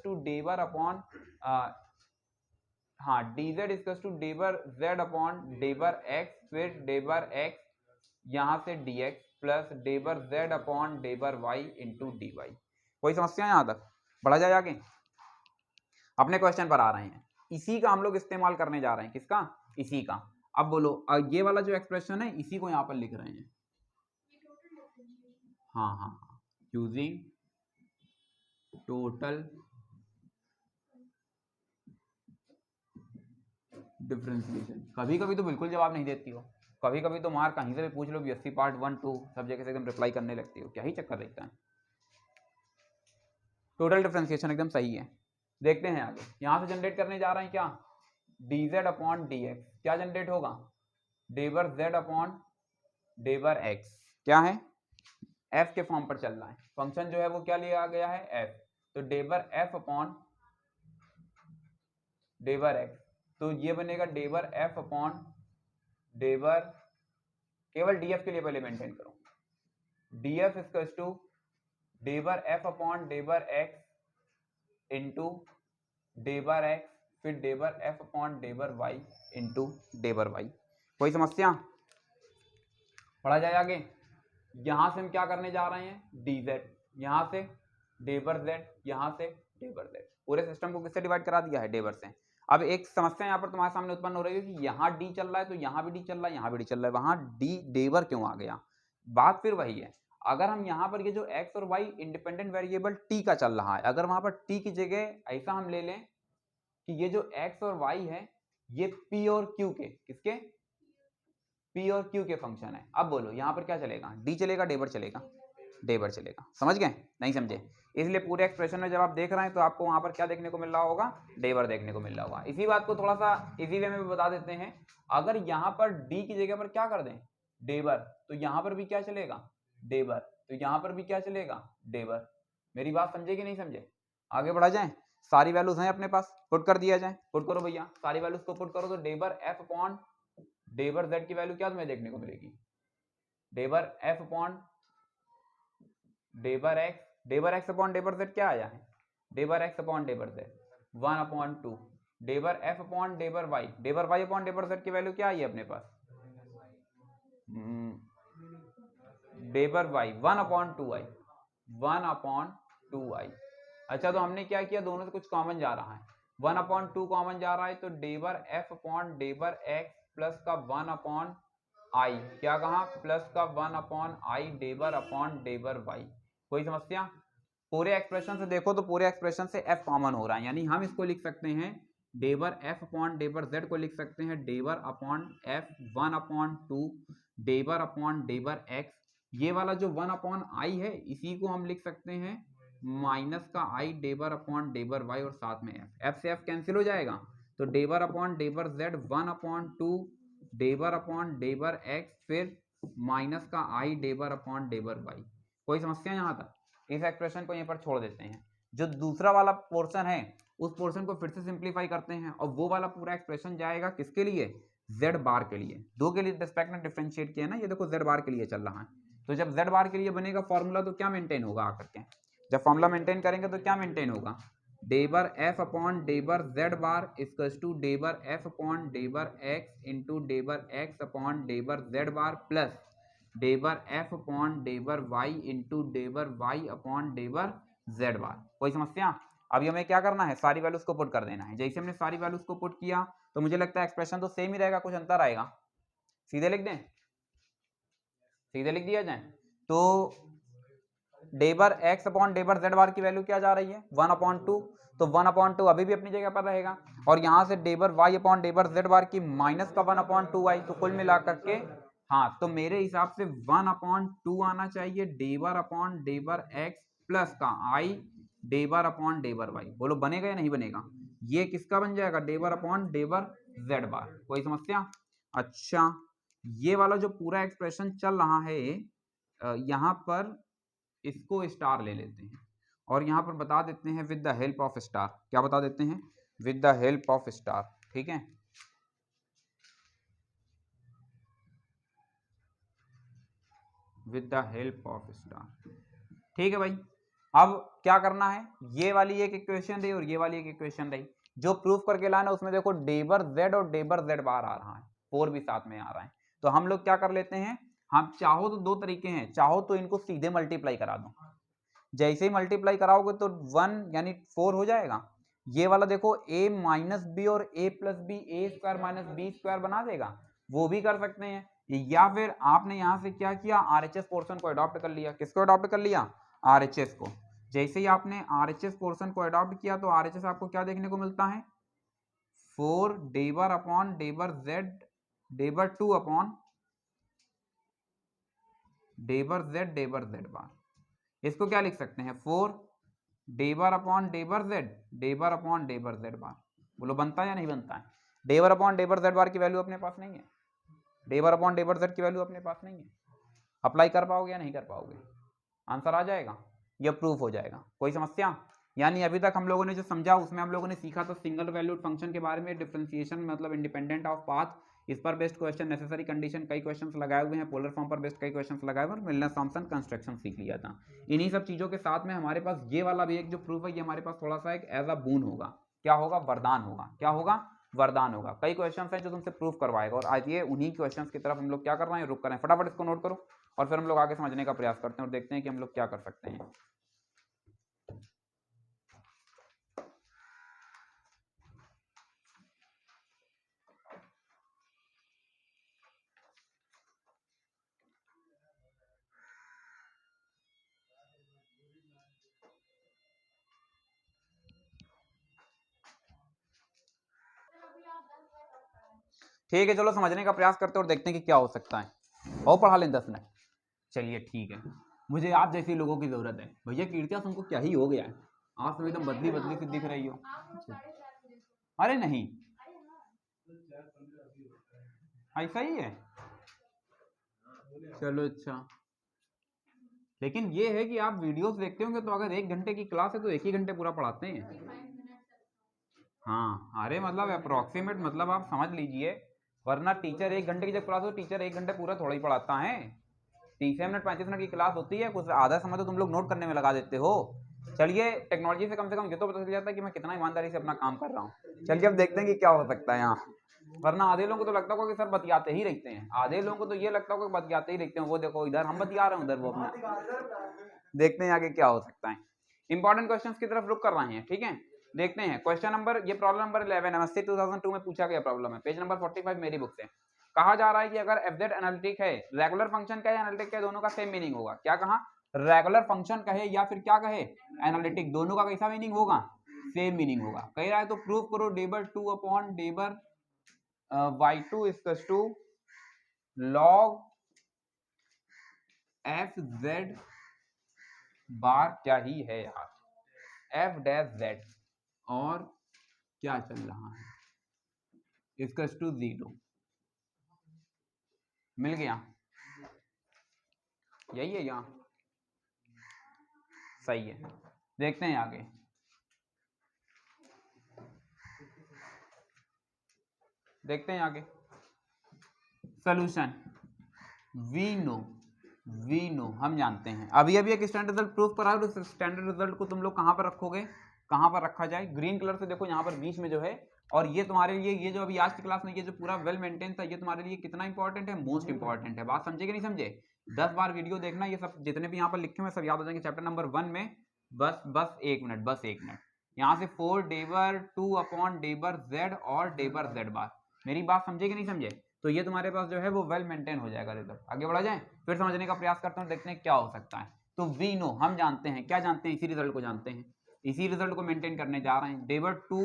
Speaker 1: = डेबर अपॉन हाँ dz = डेबर z अपॉन डेबर x, फिर डेबर x यहां से dx प्लस डेबर z upon डेबर y into dy। कोई समस्या यहां तक, बढ़ा जाए आगे, अपने क्वेश्चन पर आ रहे हैं। इसी का हम लोग इस्तेमाल करने जा रहे हैं, किसका, इसी का। अब बोलो ये वाला जो एक्सप्रेशन है इसी को यहां पर लिख रहे हैं, हाँ हाँ हाँ, यूजिंग टोटल डिफरेंशिएशन। कभी कभी तो बिल्कुल जवाब नहीं देती हो, कभी कभी तो मार कहीं से भी पूछ लो, बीएससी पार्ट 1 2 सब जगह से एकदम रिप्लाई करने लगती हो, क्या ही चक्कर रहता है। टोटल डिफरेंशिएशन एकदम सही है। देखते हैं आगे, यहां से जनरेट करने जा रहे हैं क्या, dz अपॉन dx, क्या जनरेट होगा, डेबर z अपॉन डेबर x, क्या है, f के फॉर्म पर चल रहा है, फंक्शन जो है वो क्या लिया गया है, f। तो डेबर f अपॉन डेबर x, तो ये बनेगा डेबर f अपॉन डेबर, केवल df के लिए पहले मेंटेन करो, df = डेबर f अपॉन डेबर x इंटू डेबर x, फिर डेबर f अपॉन डेबर y इंटू डेबर y। कोई समस्या, पढ़ा जाए आगे। यहां से हम क्या करने जा रहे हैं, dz, यहां से डेबर z, यहां से डेबर z, पूरे सिस्टम को किससे डिवाइड करा दिया है, डेबर से। अब एक समस्या यहाँ पर तुम्हारे सामने उत्पन्न हो रही है कि यहाँ d चल रहा है तो यहाँ भी d चल रहा है, यहाँ भी d चल रहा है, वहां d डेबर क्यों आ गया। बात फिर वही है, अगर हम यहाँ पर ये जो x और y इंडिपेंडेंट वेरिएबल t का चल रहा है, अगर वहां पर t की जगह ऐसा हम ले लें कि ये जो x और y है ये p और q के, किसके, p और q के फंक्शन है। अब बोलो यहाँ पर क्या चलेगा, d चलेगा, डेबर चलेगा, डेबर चलेगा, समझ गए, नहीं समझे। इसलिए पूरे एक्सप्रेशन में जब आप देख रहे हैं तो आपको वहां पर क्या देखने को मिल रहा होगा, डेबर देखने को मिल रहा होगा। इसी बात को थोड़ा सा इजी वे में भी बता देते हैं, अगर यहाँ पर d की जगह पर क्या कर दें, डेबर, तो यहाँ पर भी क्या चलेगा, डेबर, तो यहाँ पर भी क्या चलेगा, डेबर। मेरी बात समझे कि नहीं समझे, आगे बढ़ा जाए। सारी वैल्यूज हैं अपने पास, पुट कर दिया जाए, पुट करो भैया, सारी वैल्यूज को पुट करो, तो डेबर f अपॉन डेबर z की वैल्यू क्या तुम्हें देखने को मिलेगी, डेबर f अपॉन डेबर x अपॉन डेबर z क्या आया है, डेबर x अपॉन डेबर z 1/2, डेबर f अपॉन डेबर y अपॉन डेबर z की वैल्यू क्या आई है अपने पास, डेबर y 1/2i, 1/2i। अच्छा तो हमने क्या किया, दोनों से कुछ कॉमन जा रहा है, 1/2 कॉमन जा रहा है, तो डेबर f अपॉन डेबर x प्लस का 1/i, क्या कहा, प्लस का 1/i डेबर अपॉन डेबर y। कोई समस्या, पूरे एक्सप्रेशन से देखो तो पूरे एक्सप्रेशन से f कॉमन हो रहा है, यानी हम इसको लिख सकते हैं डेबर f अपॉन डेबर z को लिख सकते हैं डेबर अपॉन f 1/2 डेबर अपॉन डेबर x। ये वाला जो 1/i है इसी को हम लिख सकते हैं माइनस का i डेबर अपॉन डेबर y, और साथ में f से f कैंसिल हो जाएगा, तो डेबर अपॉन डेबर z 1/2 डेबर अपॉन डेबर x, फिर माइनस का i डेबर अपॉन डेबर y। कोई समस्या यहाँ तक, इस एक्सप्रेशन को यहीं पर छोड़ देते हैं। जो दूसरा वाला पोर्शन है उस पोर्शन को फिर से सिंप्लीफाई करते हैं, और वो वाला पूरा एक्सप्रेशन जाएगा किसके लिए, z बार के लिए, दो के लिए रिस्पेक्ट में डिफरेंशिएट किया ना, ये देखो z बार के लिए चल रहा है। तो जब z बार के लिए बनेगा फॉर्मूला तो क्या मेंटेन होगा आकर के, जब फॉर्मूला मेंटेन करेंगे तो क्या मेंटेन होगा, डेबर एफ अपॉन डेबर जेड बार इक्वल्स टू डेबर एफ अपॉन डेबर एक्स इंटू डेबर एक्स अपॉन डेबर जेड बार प्लस डेबर एफ अपॉन डेबर वाई इंटू डेबर वाई अपॉन डेबर जेड बार। कोई समस्या? अभी हमें क्या करना है, सारी वैल्यूज को पुट कर देना है। जैसे हमने सारी वैल्यूज को पुट किया तो मुझे लगता है एक्सप्रेशन तो सेम ही रहेगा, कुछ अंतर आएगा। सीधे लिख दें, सीधे लिख दिया जाए तो डेबर एक्स अपॉन डेबर जेड बार की वैल्यू क्या जा रही है 1/2, तो 1/2 अभी भी अपनी जगह पर रहेगा। और यहां से डेबर वाई अपॉन डेबर जेड बार की माइनस का 1/2 आई, तो कुल मिलाकर के हाँ, तो मेरे हिसाब से 1/2 आना चाहिए डेबर अपॉन डेबर एक्स प्लस का आई डेबर अपॉन डेबर वाई। बोलो बनेगा या नहीं बनेगा? ये किसका बन जाएगा, डेबर अपॉन डेबर जेड बार। कोई समस्या? अच्छा, ये वाला जो पूरा एक्सप्रेशन चल रहा है यहाँ पर इसको स्टार ले लेते हैं और यहाँ पर बता देते हैं with the help of star. क्या बता देते हैं? With the help of star. ठीक है, with the help of star. ठीक है भाई, अब क्या करना है, ये वाली एक इक्वेशन रही और ये वाली एक इक्वेशन रही। जो प्रूफ करके लाना उसमें देखो डेबर जेड और डेबर जेड बार आ रहा है, 4 भी साथ में आ रहा है। तो हम लोग क्या कर लेते हैं, हम चाहो तो दो तरीके हैं, चाहो तो इनको सीधे मल्टीप्लाई करा दो। जैसे ही मल्टीप्लाई कराओगे तो 1 यानी 4 हो जाएगा। ये वाला देखो a माइनस बी और a plus b a square minus b square बना देगा, वो भी कर सकते हैं। या फिर आपने यहां से क्या किया, आरएचएस पोर्शन को अडॉप्ट कर लिया। किसको अडॉप्ट कर लिया? आरएचएस को। जैसे ही आपने आरएचएस पोर्शन को अडॉप्ट किया तो आरएचएस आपको क्या देखने को मिलता है, 4 डेबर अपॉन डेबर जेड डेबर 2 अपॉन डेबर जेड बार। इसको क्या लिख सकते हैं, 4 डेबर अपॉन डेबर जेड बार। बोलो बनता है या नहीं बनता है? डेबर अपॉन डेबर जेड बार की वैल्यू अपने पास नहीं है, डेबर अपॉन डेबर जेड की वैल्यू अपने पास नहीं है। अप्लाई कर पाओगे या नहीं कर पाओगे? आंसर आ जाएगा, यह प्रूफ हो जाएगा। कोई समस्या? यानी अभी तक हम लोगों ने जो समझा उसमें हम लोगों ने सीखा था सिंगल वैल्यूड फंक्शन के बारे में, डिफरेंशिएशन मतलब इंडिपेंडेंट ऑफ पाथ, इस पर बेस्ड क्वेश्चन, नेसेसरी कंडीशन, कई क्वेश्चंस लगाए हुए हैं, पोलर फॉर्म पर बेस्ड कई क्वेश्चंस लगाए हुए हैं, मिलनेस थॉम्पसन कंस्ट्रक्शन सीख लिया था। इन्हीं सब चीज़ों के साथ में हमारे पास ये वाला भी एक जो प्रूफ है, ये हमारे पास थोड़ा सा एक एज अ बून होगा। क्या होगा? वरदान होगा। क्या होगा? वरदान होगा। कई क्वेश्चन हैं जो तुमसे प्रूफ करवाएगा और आज ये उन्हीं क्वेश्चन की तरफ हम लोग क्या कर रहे हैं, रुक कर रहे हैं। फटाफट इसको नोट करो और फिर हम लोग आगे समझने का प्रयास करते हैं और देखते हैं कि हम लोग क्या कर सकते हैं। ठीक है, चलो समझने का प्रयास करते हैं और देखते हैं कि क्या हो सकता है। और पढ़ा लें 10 मिनट। चलिए ठीक है, मुझे आप जैसे लोगों की जरूरत है। भैया कीर्तिया तुमको क्या ही हो गया है, आप तो एकदम बदली बदली सी दिख रही हो। अरे नहीं, ऐसा ही है। चलो अच्छा, लेकिन ये है कि आप वीडियोस देखते होंगे तो अगर 1 घंटे की क्लास है तो 1 ही घंटे पूरा पढ़ाते हैं। हाँ, अरे मतलब अप्रोक्सीमेट मतलब आप समझ लीजिए, वरना टीचर 1 घंटे की जब क्लास हो, टीचर 1 घंटे पूरा थोड़ा ही पढ़ाता है। 30 मिनट 35 मिनट की क्लास होती है, कुछ आधा समय तो तुम लोग नोट करने में लगा देते हो। चलिए, टेक्नोलॉजी से कम ये तो पता चल जाता है कि मैं कितना ईमानदारी से अपना काम कर रहा हूँ। चलिए अब देखते हैं कि क्या हो सकता है यहाँ। वरना आधे लोगों को तो लगता होगा कि सर बतियाते ही रहते हैं, आधे लोगों को तो ये लगता होगा कि बतियाते ही रहते हैं। वो देखो इधर हम बतिया रहे हैं, उधर वो अपना। देखते हैं आगे क्या हो सकता है। इंपॉर्टेंट क्वेश्चंस की तरफ रुक कर रहे हैं, ठीक है। देखते हैं क्वेश्चन नंबर, ये प्रॉब्लम नंबर 11 एमएससी 2002 में पूछा गया प्रॉब्लम है, पेज नंबर 45 मेरी बुक से। कहा जा रहा है कि अगर एफजेड एनालिटिक है, रेगुलर फंक्शन का है एनालिटिक का, दोनों का सेम मीनिंग होगा। क्या कहा? रेगुलर फंक्शन कहे या फिर क्या कहे, एनालिटिक, दोनों का कैसा मीनिंग होगा? सेम मीनिंग होगा। कह रहा है तो प्रूव करो डेबर 2 अपॉन डेबर y2 equals to log f z bar क्या ही है यार, एफ डैश जेड, और क्या चल रहा है, इक्वल्स टू 0। मिल गया, यही है यहाँ, सही है। देखते हैं आगे, देखते हैं आगे सॉल्यूशन। वी नो हम जानते हैं। अभी अभी एक स्टैंडर्ड रिजल्ट प्रूफ करा, उस स्टैंडर्ड रिजल्ट को तुम लोग कहाँ पर रखोगे, कहाँ पर रखा जाए, ग्रीन कलर से देखो यहाँ पर बीच में जो है, और ये तुम्हारे लिए ये जो अभी आज की क्लास में ये जो पूरा वेल मेंटेन था, ये तुम्हारे लिए कितना इंपॉर्टेंट है, मोस्ट इंपॉर्टेंट है। बात समझे कि नहीं समझे? 10 बार वीडियो देखना, ये सब जितने भी यहाँ पर लिखे हुए सब याद हो जाएंगे। चैप्टर नंबर 1 में बस 1 मिनट, बस 1 मिनट। यहाँ से 4 डेबर 2 अपॉन डेबर जेड और डेबर जेड बार। मेरी बात समझे कि नहीं समझे? तो ये तुम्हारे पास जो है वो वेल मेंटेन हो जाएगा रिजल्ट। आगे बढ़ा जाए, फिर समझने का प्रयास करते हैं, देखते हैं क्या हो सकता है। तो वी नो, हम जानते हैं, क्या जानते हैं, इसी रिजल्ट को जानते हैं, इसी रिजल्ट को मेंटेन करने जा रहे हैं। डेबर 2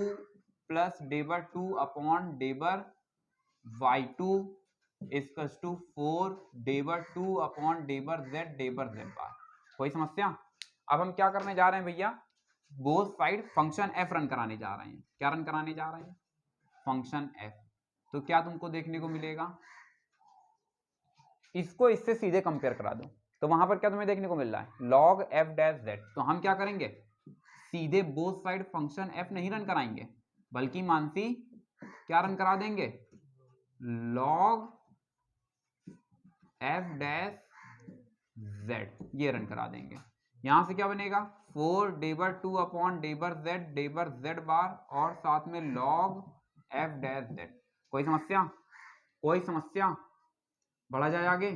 Speaker 1: प्लस डेबर 2 अपॉन डेबर y2 इक्वल्स टू 4 डेबर 2 अपॉन डेबर z बार। कोई समस्या? अब हम क्या करने जा रहे हैं भैया, both side function f run कराने जा रहे हैं। क्या रन कराने जा रहे हैं? Function f। तो क्या तुमको देखने को मिलेगा, इसको इससे सीधे कंपेयर करा दो, तो वहां पर क्या तुम्हें देखने को मिल रहा है, log f डैश z। तो हम क्या करेंगे, सीधे बोथ साइड फंक्शन f नहीं रन कराएंगे, बल्कि मानसी क्या रन करा देंगे, log f डैश z, ये रन करा देंगे। यहां से क्या बनेगा, 4 डेबर 2 अपॉन डेबर z बार और साथ में log f डैश z। कोई समस्या? कोई समस्या? बढ़ा जाए आगे,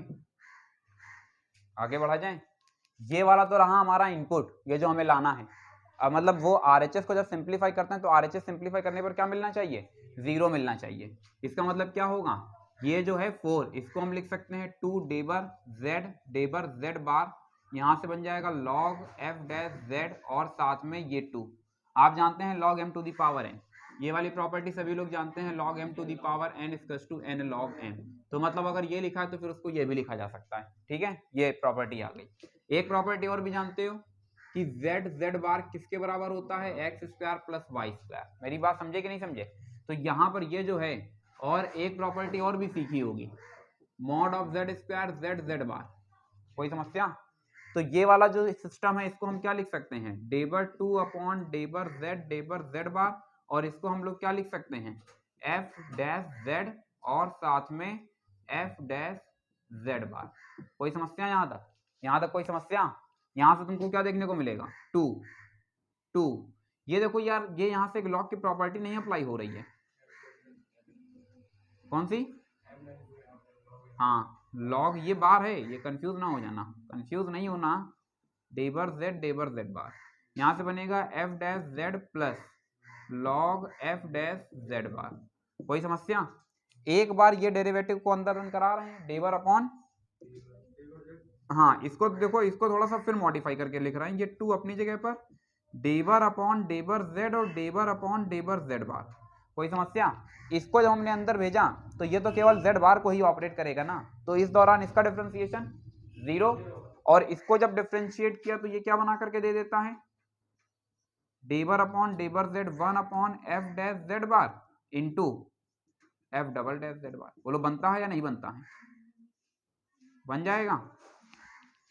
Speaker 1: आगे बढ़ा जाए। ये वाला तो रहा हमारा इनपुट, ये जो हमें लाना है। अब मतलब वो RHS को जब सिंप्लीफाई करते हैं तो RHS सिंप्लीफाई करने पर क्या मिलना चाहिए, 0 मिलना चाहिए। इसका मतलब क्या होगा, ये जो है 4, इसको हम लिख सकते हैं 2 डेबर z बार, यहां से बन जाएगा log f डैश z और साथ में ये 2। आप जानते हैं log m to the power n, ये वाली प्रॉपर्टी सभी लोग जानते हैं, log m to the power n equals to n log m। तो मतलब अगर ये लिखा है तो फिर उसको ये भी लिखा जा सकता है, ठीक है, ये प्रॉपर्टी आ गई। एक प्रॉपर्टी और भी जानते हो कि z बार किसके बराबर होता है, x square plus y square. मेरी बात समझे कि नहीं समझे? तो यहाँ पर ये जो है, और एक प्रॉपर्टी और भी सीखी होगी, mod of z square z bar. कोई समस्या? तो ये वाला जो सिस्टम है इसको हम क्या लिख सकते हैं, डेबर 2 अपॉन डेबर z बार, और इसको हम लोग क्या लिख सकते हैं, f डैश z और साथ में f डैश z बार। कोई समस्या यहाँ तक? यहाँ तक कोई समस्या? यहाँ से तुमको क्या देखने को मिलेगा, 2। ये देखो यार, ये यहाँ से एक लॉग की प्रॉपर्टी नहीं अप्लाई हो रही है, कौन सी? हाँ, लॉग ये बार है, ये कंफ्यूज ना हो जाना, कंफ्यूज नहीं होना, डेबर z बार। यहाँ से बनेगा f dash z plus log f dash z bar. कोई समस्या? एक बार ये डेरिवेटिव को अंदर रन करा रहे हैं, डेबर अपॉन, हाँ इसको देखो, इसको थोड़ा सा फिर मॉडिफाई करके लिख रहे हैं, ये 2 अपनी जगह पर, डेबर अपॉन डेबर z और डेबर अपॉन डेबर z बार। कोई समस्या? इसको जब हमने अंदर भेजा तो ये तो केवल z बार को ही ऑपरेट करेगा ना, तो इस दौरान इसका डिफरेंशिएशन 0, और इसको जब डिफरेंशिएट किया तो ये क्या बना करके दे देता है, डेबर अपॉन डेबर z 1 upon f dash z bar into f double dash z bar. बोलो बनता है या नहीं बनता है? बन जाएगा।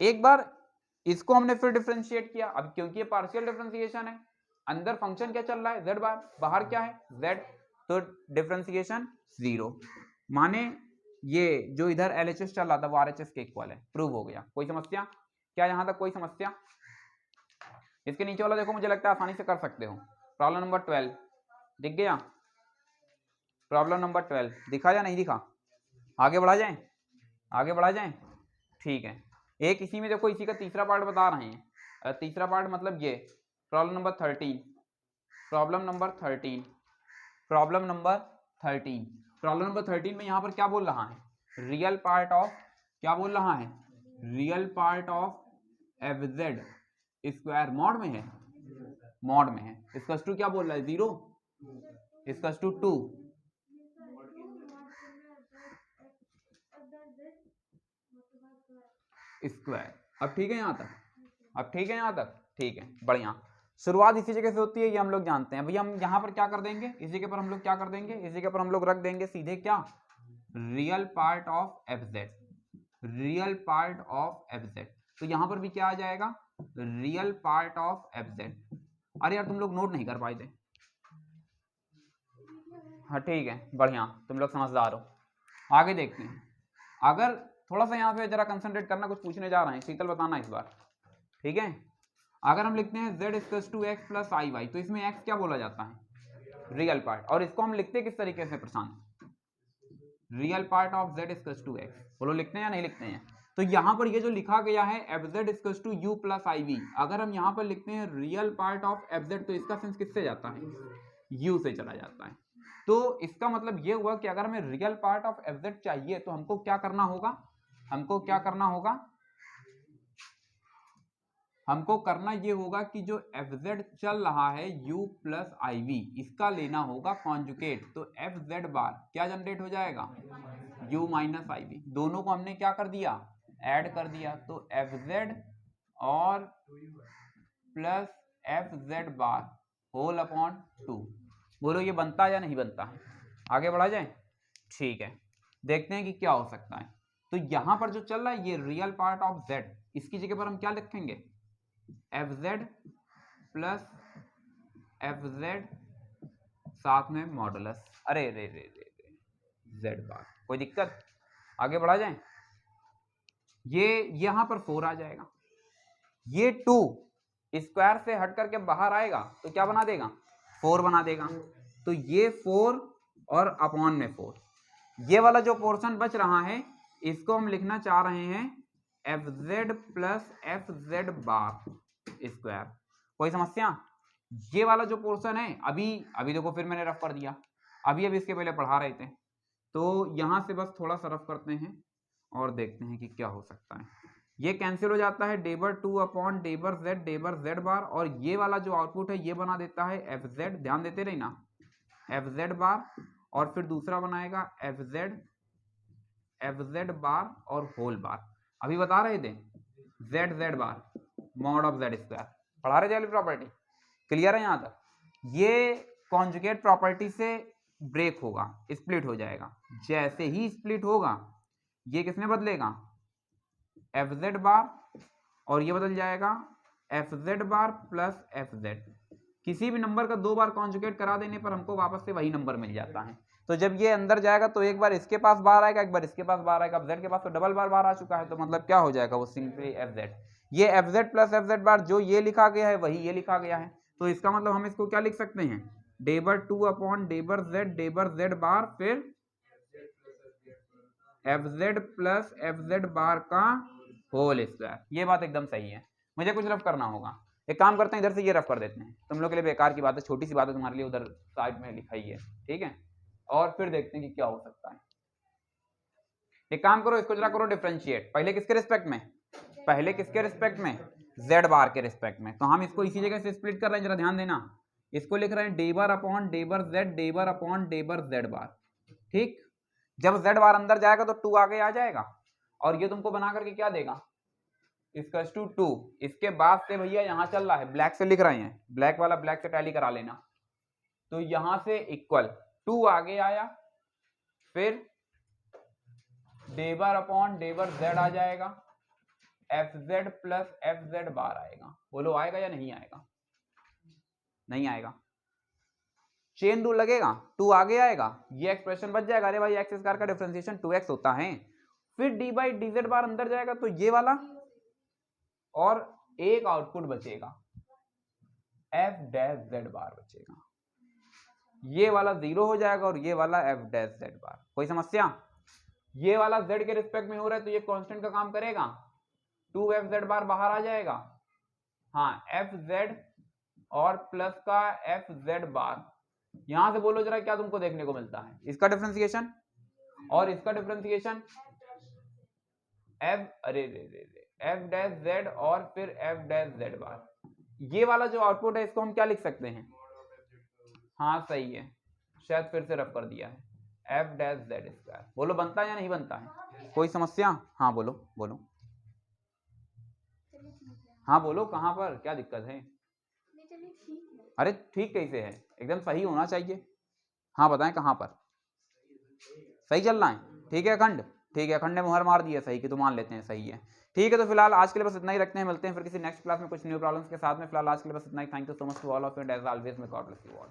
Speaker 1: एक बार इसको हमने फिर डिफरेंशिएट किया, अब क्योंकि ये पार्शियल डिफरेंशिएशन है, अंदर फंक्शन क्या चल रहा है, z बार, बाहर क्या है, z, तो डिफरेंशिएशन 0, माने ये जो इधर LHS चल रहा था वो RHS के इक्वल है, प्रूव हो गया। कोई समस्या? क्या यहाँ तक कोई समस्या? इसके नीचे वाला देखो, मुझे लगता है आसानी से कर सकते हो। प्रॉब्लम नंबर 12 दिख गया? प्रॉब्लम नंबर 12 दिखा या नहीं दिखा? आगे बढ़ा जाए, आगे बढ़ा जाए, ठीक है। एक इसी में देखो, इसी का तीसरा पार्ट बता रहे हैं, तीसरा पार्ट मतलब ये problem number 13, problem number 13, problem number 13, problem number 13 में यहाँ पर क्या बोल रहा है, रियल पार्ट ऑफ, क्या बोल रहा है, real part of F Z square mod में है, मॉड में है, इसका टू क्या बोल रहा है, 0, इसका टू 2, स्क्वायर। अब ठीक है यहाँ तक? अब ठीक है यहाँ तक? ठीक है, बढ़िया। शुरुआत इसी जगह से होती है, ये हम लोग जानते हैं भैया। हम यहाँ पर क्या कर देंगे, इसी के पर हम लोग क्या कर देंगे, इसी के पर हम लोग रख देंगे सीधे क्या, real part of F Z, real part of F Z. तो यहाँ पर भी क्या आ जाएगा, real part of F Z. अरे यार तुम लोग नोट नहीं कर पाए थे, हाँ ठीक है, बढ़िया, तुम लोग समझदार हो। आगे देखते हैं, अगर थोड़ा सा यहाँ पे जरा कंसंट्रेट करना, कुछ पूछने जा रहे हैं, शीतल बताना इस बार, ठीक है। अगर हम लिखते हैं z equals to x plus i y, तो इसमें x क्या बोला जाता है? Real part. और इसको हम लिखते किस तरीके से Prashant? Real part of z equals to x. बोलो लिखते हैं या नहीं लिखते हैं? तो यहाँ पर ये जो लिखा गया है fz equals to u plus I V, अगर हम यहाँ पर लिखते हैं रियल पार्ट ऑफ fz, तो इसका सेंस किससे जाता है? u से चला जाता है। तो इसका मतलब ये हुआ कि अगर हमें रियल पार्ट ऑफ fz चाहिए तो हमको क्या करना होगा? हमको क्या करना होगा? हमको करना ये होगा कि जो fz चल रहा है u प्लस आई वी, इसका लेना होगा कॉन्जुगेट। तो fz बार क्या जनरेट हो जाएगा? u minus i v. दोनों को हमने क्या कर दिया? ऐड कर दिया। तो fz और plus fz bar whole upon 2। बोलो ये बनता है या नहीं बनता? आगे बढ़ा जाए? ठीक है, देखते हैं कि क्या हो सकता है। तो यहां पर जो चल रहा है ये रियल पार्ट ऑफ z, इसकी जगह पर हम क्या लिखेंगे? fz प्लस fz साथ में मॉडुलस, अरे रे रे रे रे z बार। कोई दिक्कत? आगे बढ़ा जाए? ये यहां पर 4 आ जाएगा, ये 2 स्क्वायर से हट करके बाहर आएगा तो क्या बना देगा? 4 बना देगा। तो ये 4 और अपॉन में 4, ये वाला जो पोर्शन बच रहा है इसको हम लिखना चाह रहे हैं fz plus fz bar square. कोई समस्या? ये वाला जो पोर्शन है अभी देखो फिर मैंने रफ कर दिया, अभी इसके पहले पढ़ा रहे थे, तो यहां से बस थोड़ा सा रफ करते हैं और देखते हैं कि क्या हो सकता है। ये कैंसिल हो जाता है, डेबर 2 अपॉन डेबर z बार, और ये वाला जो आउटपुट है ये बना देता है fz, ध्यान देते रही ना, fz बार, और फिर दूसरा बनाएगा fz बार और होल बार। अभी बता रहे थे z bar mod of z square, पढ़ा रहे थे प्रॉपर्टी। क्लियर है यहाँ तक? ये कॉन्जुगेट प्रॉपर्टी से ब्रेक होगा, स्प्लिट हो जाएगा। जैसे ही स्प्लिट होगा ये किसमें बदलेगा? fz बार, और ये बदल जाएगा fz बार प्लस fz। किसी भी नंबर का 2 बार कॉन्जुगेट करा देने पर हमको वापस से वही नंबर मिल जाता है। तो जब ये अंदर जाएगा तो एक बार इसके पास बाहर आएगा, एक बार इसके पास बाहर आएगा। अब z के पास तो डबल बार बाहर आ चुका है, तो मतलब क्या हो जाएगा? वो सिंपली fz। ये fz प्लस fz बार जो ये लिखा गया है वही ये लिखा गया है। तो इसका मतलब हम इसको क्या लिख सकते हैं? डेबर 2 अपॉन डेबर z बार, फिर fz प्लस fz बार का होल स्क्वायर। ये बात एकदम सही है। मुझे कुछ रफ करना होगा, एक काम करते हैं इधर से ये रफ कर देते हैं, तुम लोग के लिए बेकार की बात है, छोटी सी बात है तुम्हारे लिए, उधर साइड में लिखा ही है, ठीक है। और फिर देखते हैं कि क्या हो सकता है। एक काम करो, इसको जरा करो डिफरेंशिएट। पहले किसके रिस्पेक्ट में? पहले किसके रिस्पेक्ट में? z बार के रिस्पेक्ट में। तो हम इसको इसी जगह से स्प्लिट कर रहे हैं, जरा ध्यान देना। इसको लिख रहे हैं डेबर अपॉन डेबर z बार, ठीक। जब z बार अंदर जाएगा तो 2 आगे आ जाएगा, और ये तुमको बना करके क्या देगा? इसका 2। इसके बाद से भैया यहाँ चल रहा है, ब्लैक से लिख रहे हैं, ब्लैक वाला ब्लैक से टैली करा लेना। तो यहां से इक्वल 2 आगे आया, फिर डेबर अपॉन डेबर z आ जाएगा, fz प्लस fz बार आएगा। बोलो आएगा या नहीं आएगा? नहीं आएगा। चेन रूल लगेगा, 2 आगे आएगा, ये एक्सप्रेशन बच जाएगा। अरे भाई एक्स स्क्वायर का डिफरेंशिएशन 2x होता है। फिर डी बाई डी जेड बार अंदर जाएगा तो ये वाला, और एक आउटपुट बचेगा f डैश z बार बचेगा। ये वाला 0 हो जाएगा और ये वाला f डैश z बार। कोई समस्या? ये वाला z के रिस्पेक्ट में हो रहा है तो ये कांस्टेंट का काम करेगा, 2fz बार बाहर आ जाएगा। हाँ, fz और प्लस का fz बार। यहां से बोलो जरा क्या तुमको देखने को मिलता है? इसका डिफरेंशिएशन और इसका डिफरेंशिएशन f डैश z और फिर f डैश z बार। ये वाला जो आउटपुट है इसको हम क्या लिख सकते हैं? हाँ सही है, शायद फिर से रफ कर दिया है, f डैश z स्क्वायर। बोलो बनता है या नहीं बनता है? कोई समस्या? हाँ बोलो बोलो, हाँ बोलो, कहाँ पर क्या दिक्कत है? अरे ठीक कैसे है? एकदम सही होना चाहिए। हाँ बताएं कहाँ पर सही चल रहा है? ठीक है अखंड, ठीक है, अखंड ने मुहर मार दिया सही की, तो मान लेते हैं सही है। ठीक है, तो फिलहाल आज के लिए बस इतना ही रखते हैं, मिलते हैं फिर किसी नेक्स्ट क्लास में कुछ न्यू प्रॉब्लम्स के साथ में। फिलहाल आज के लिए बस इतना ही। Thank you so much to all of you and as always may God bless you all.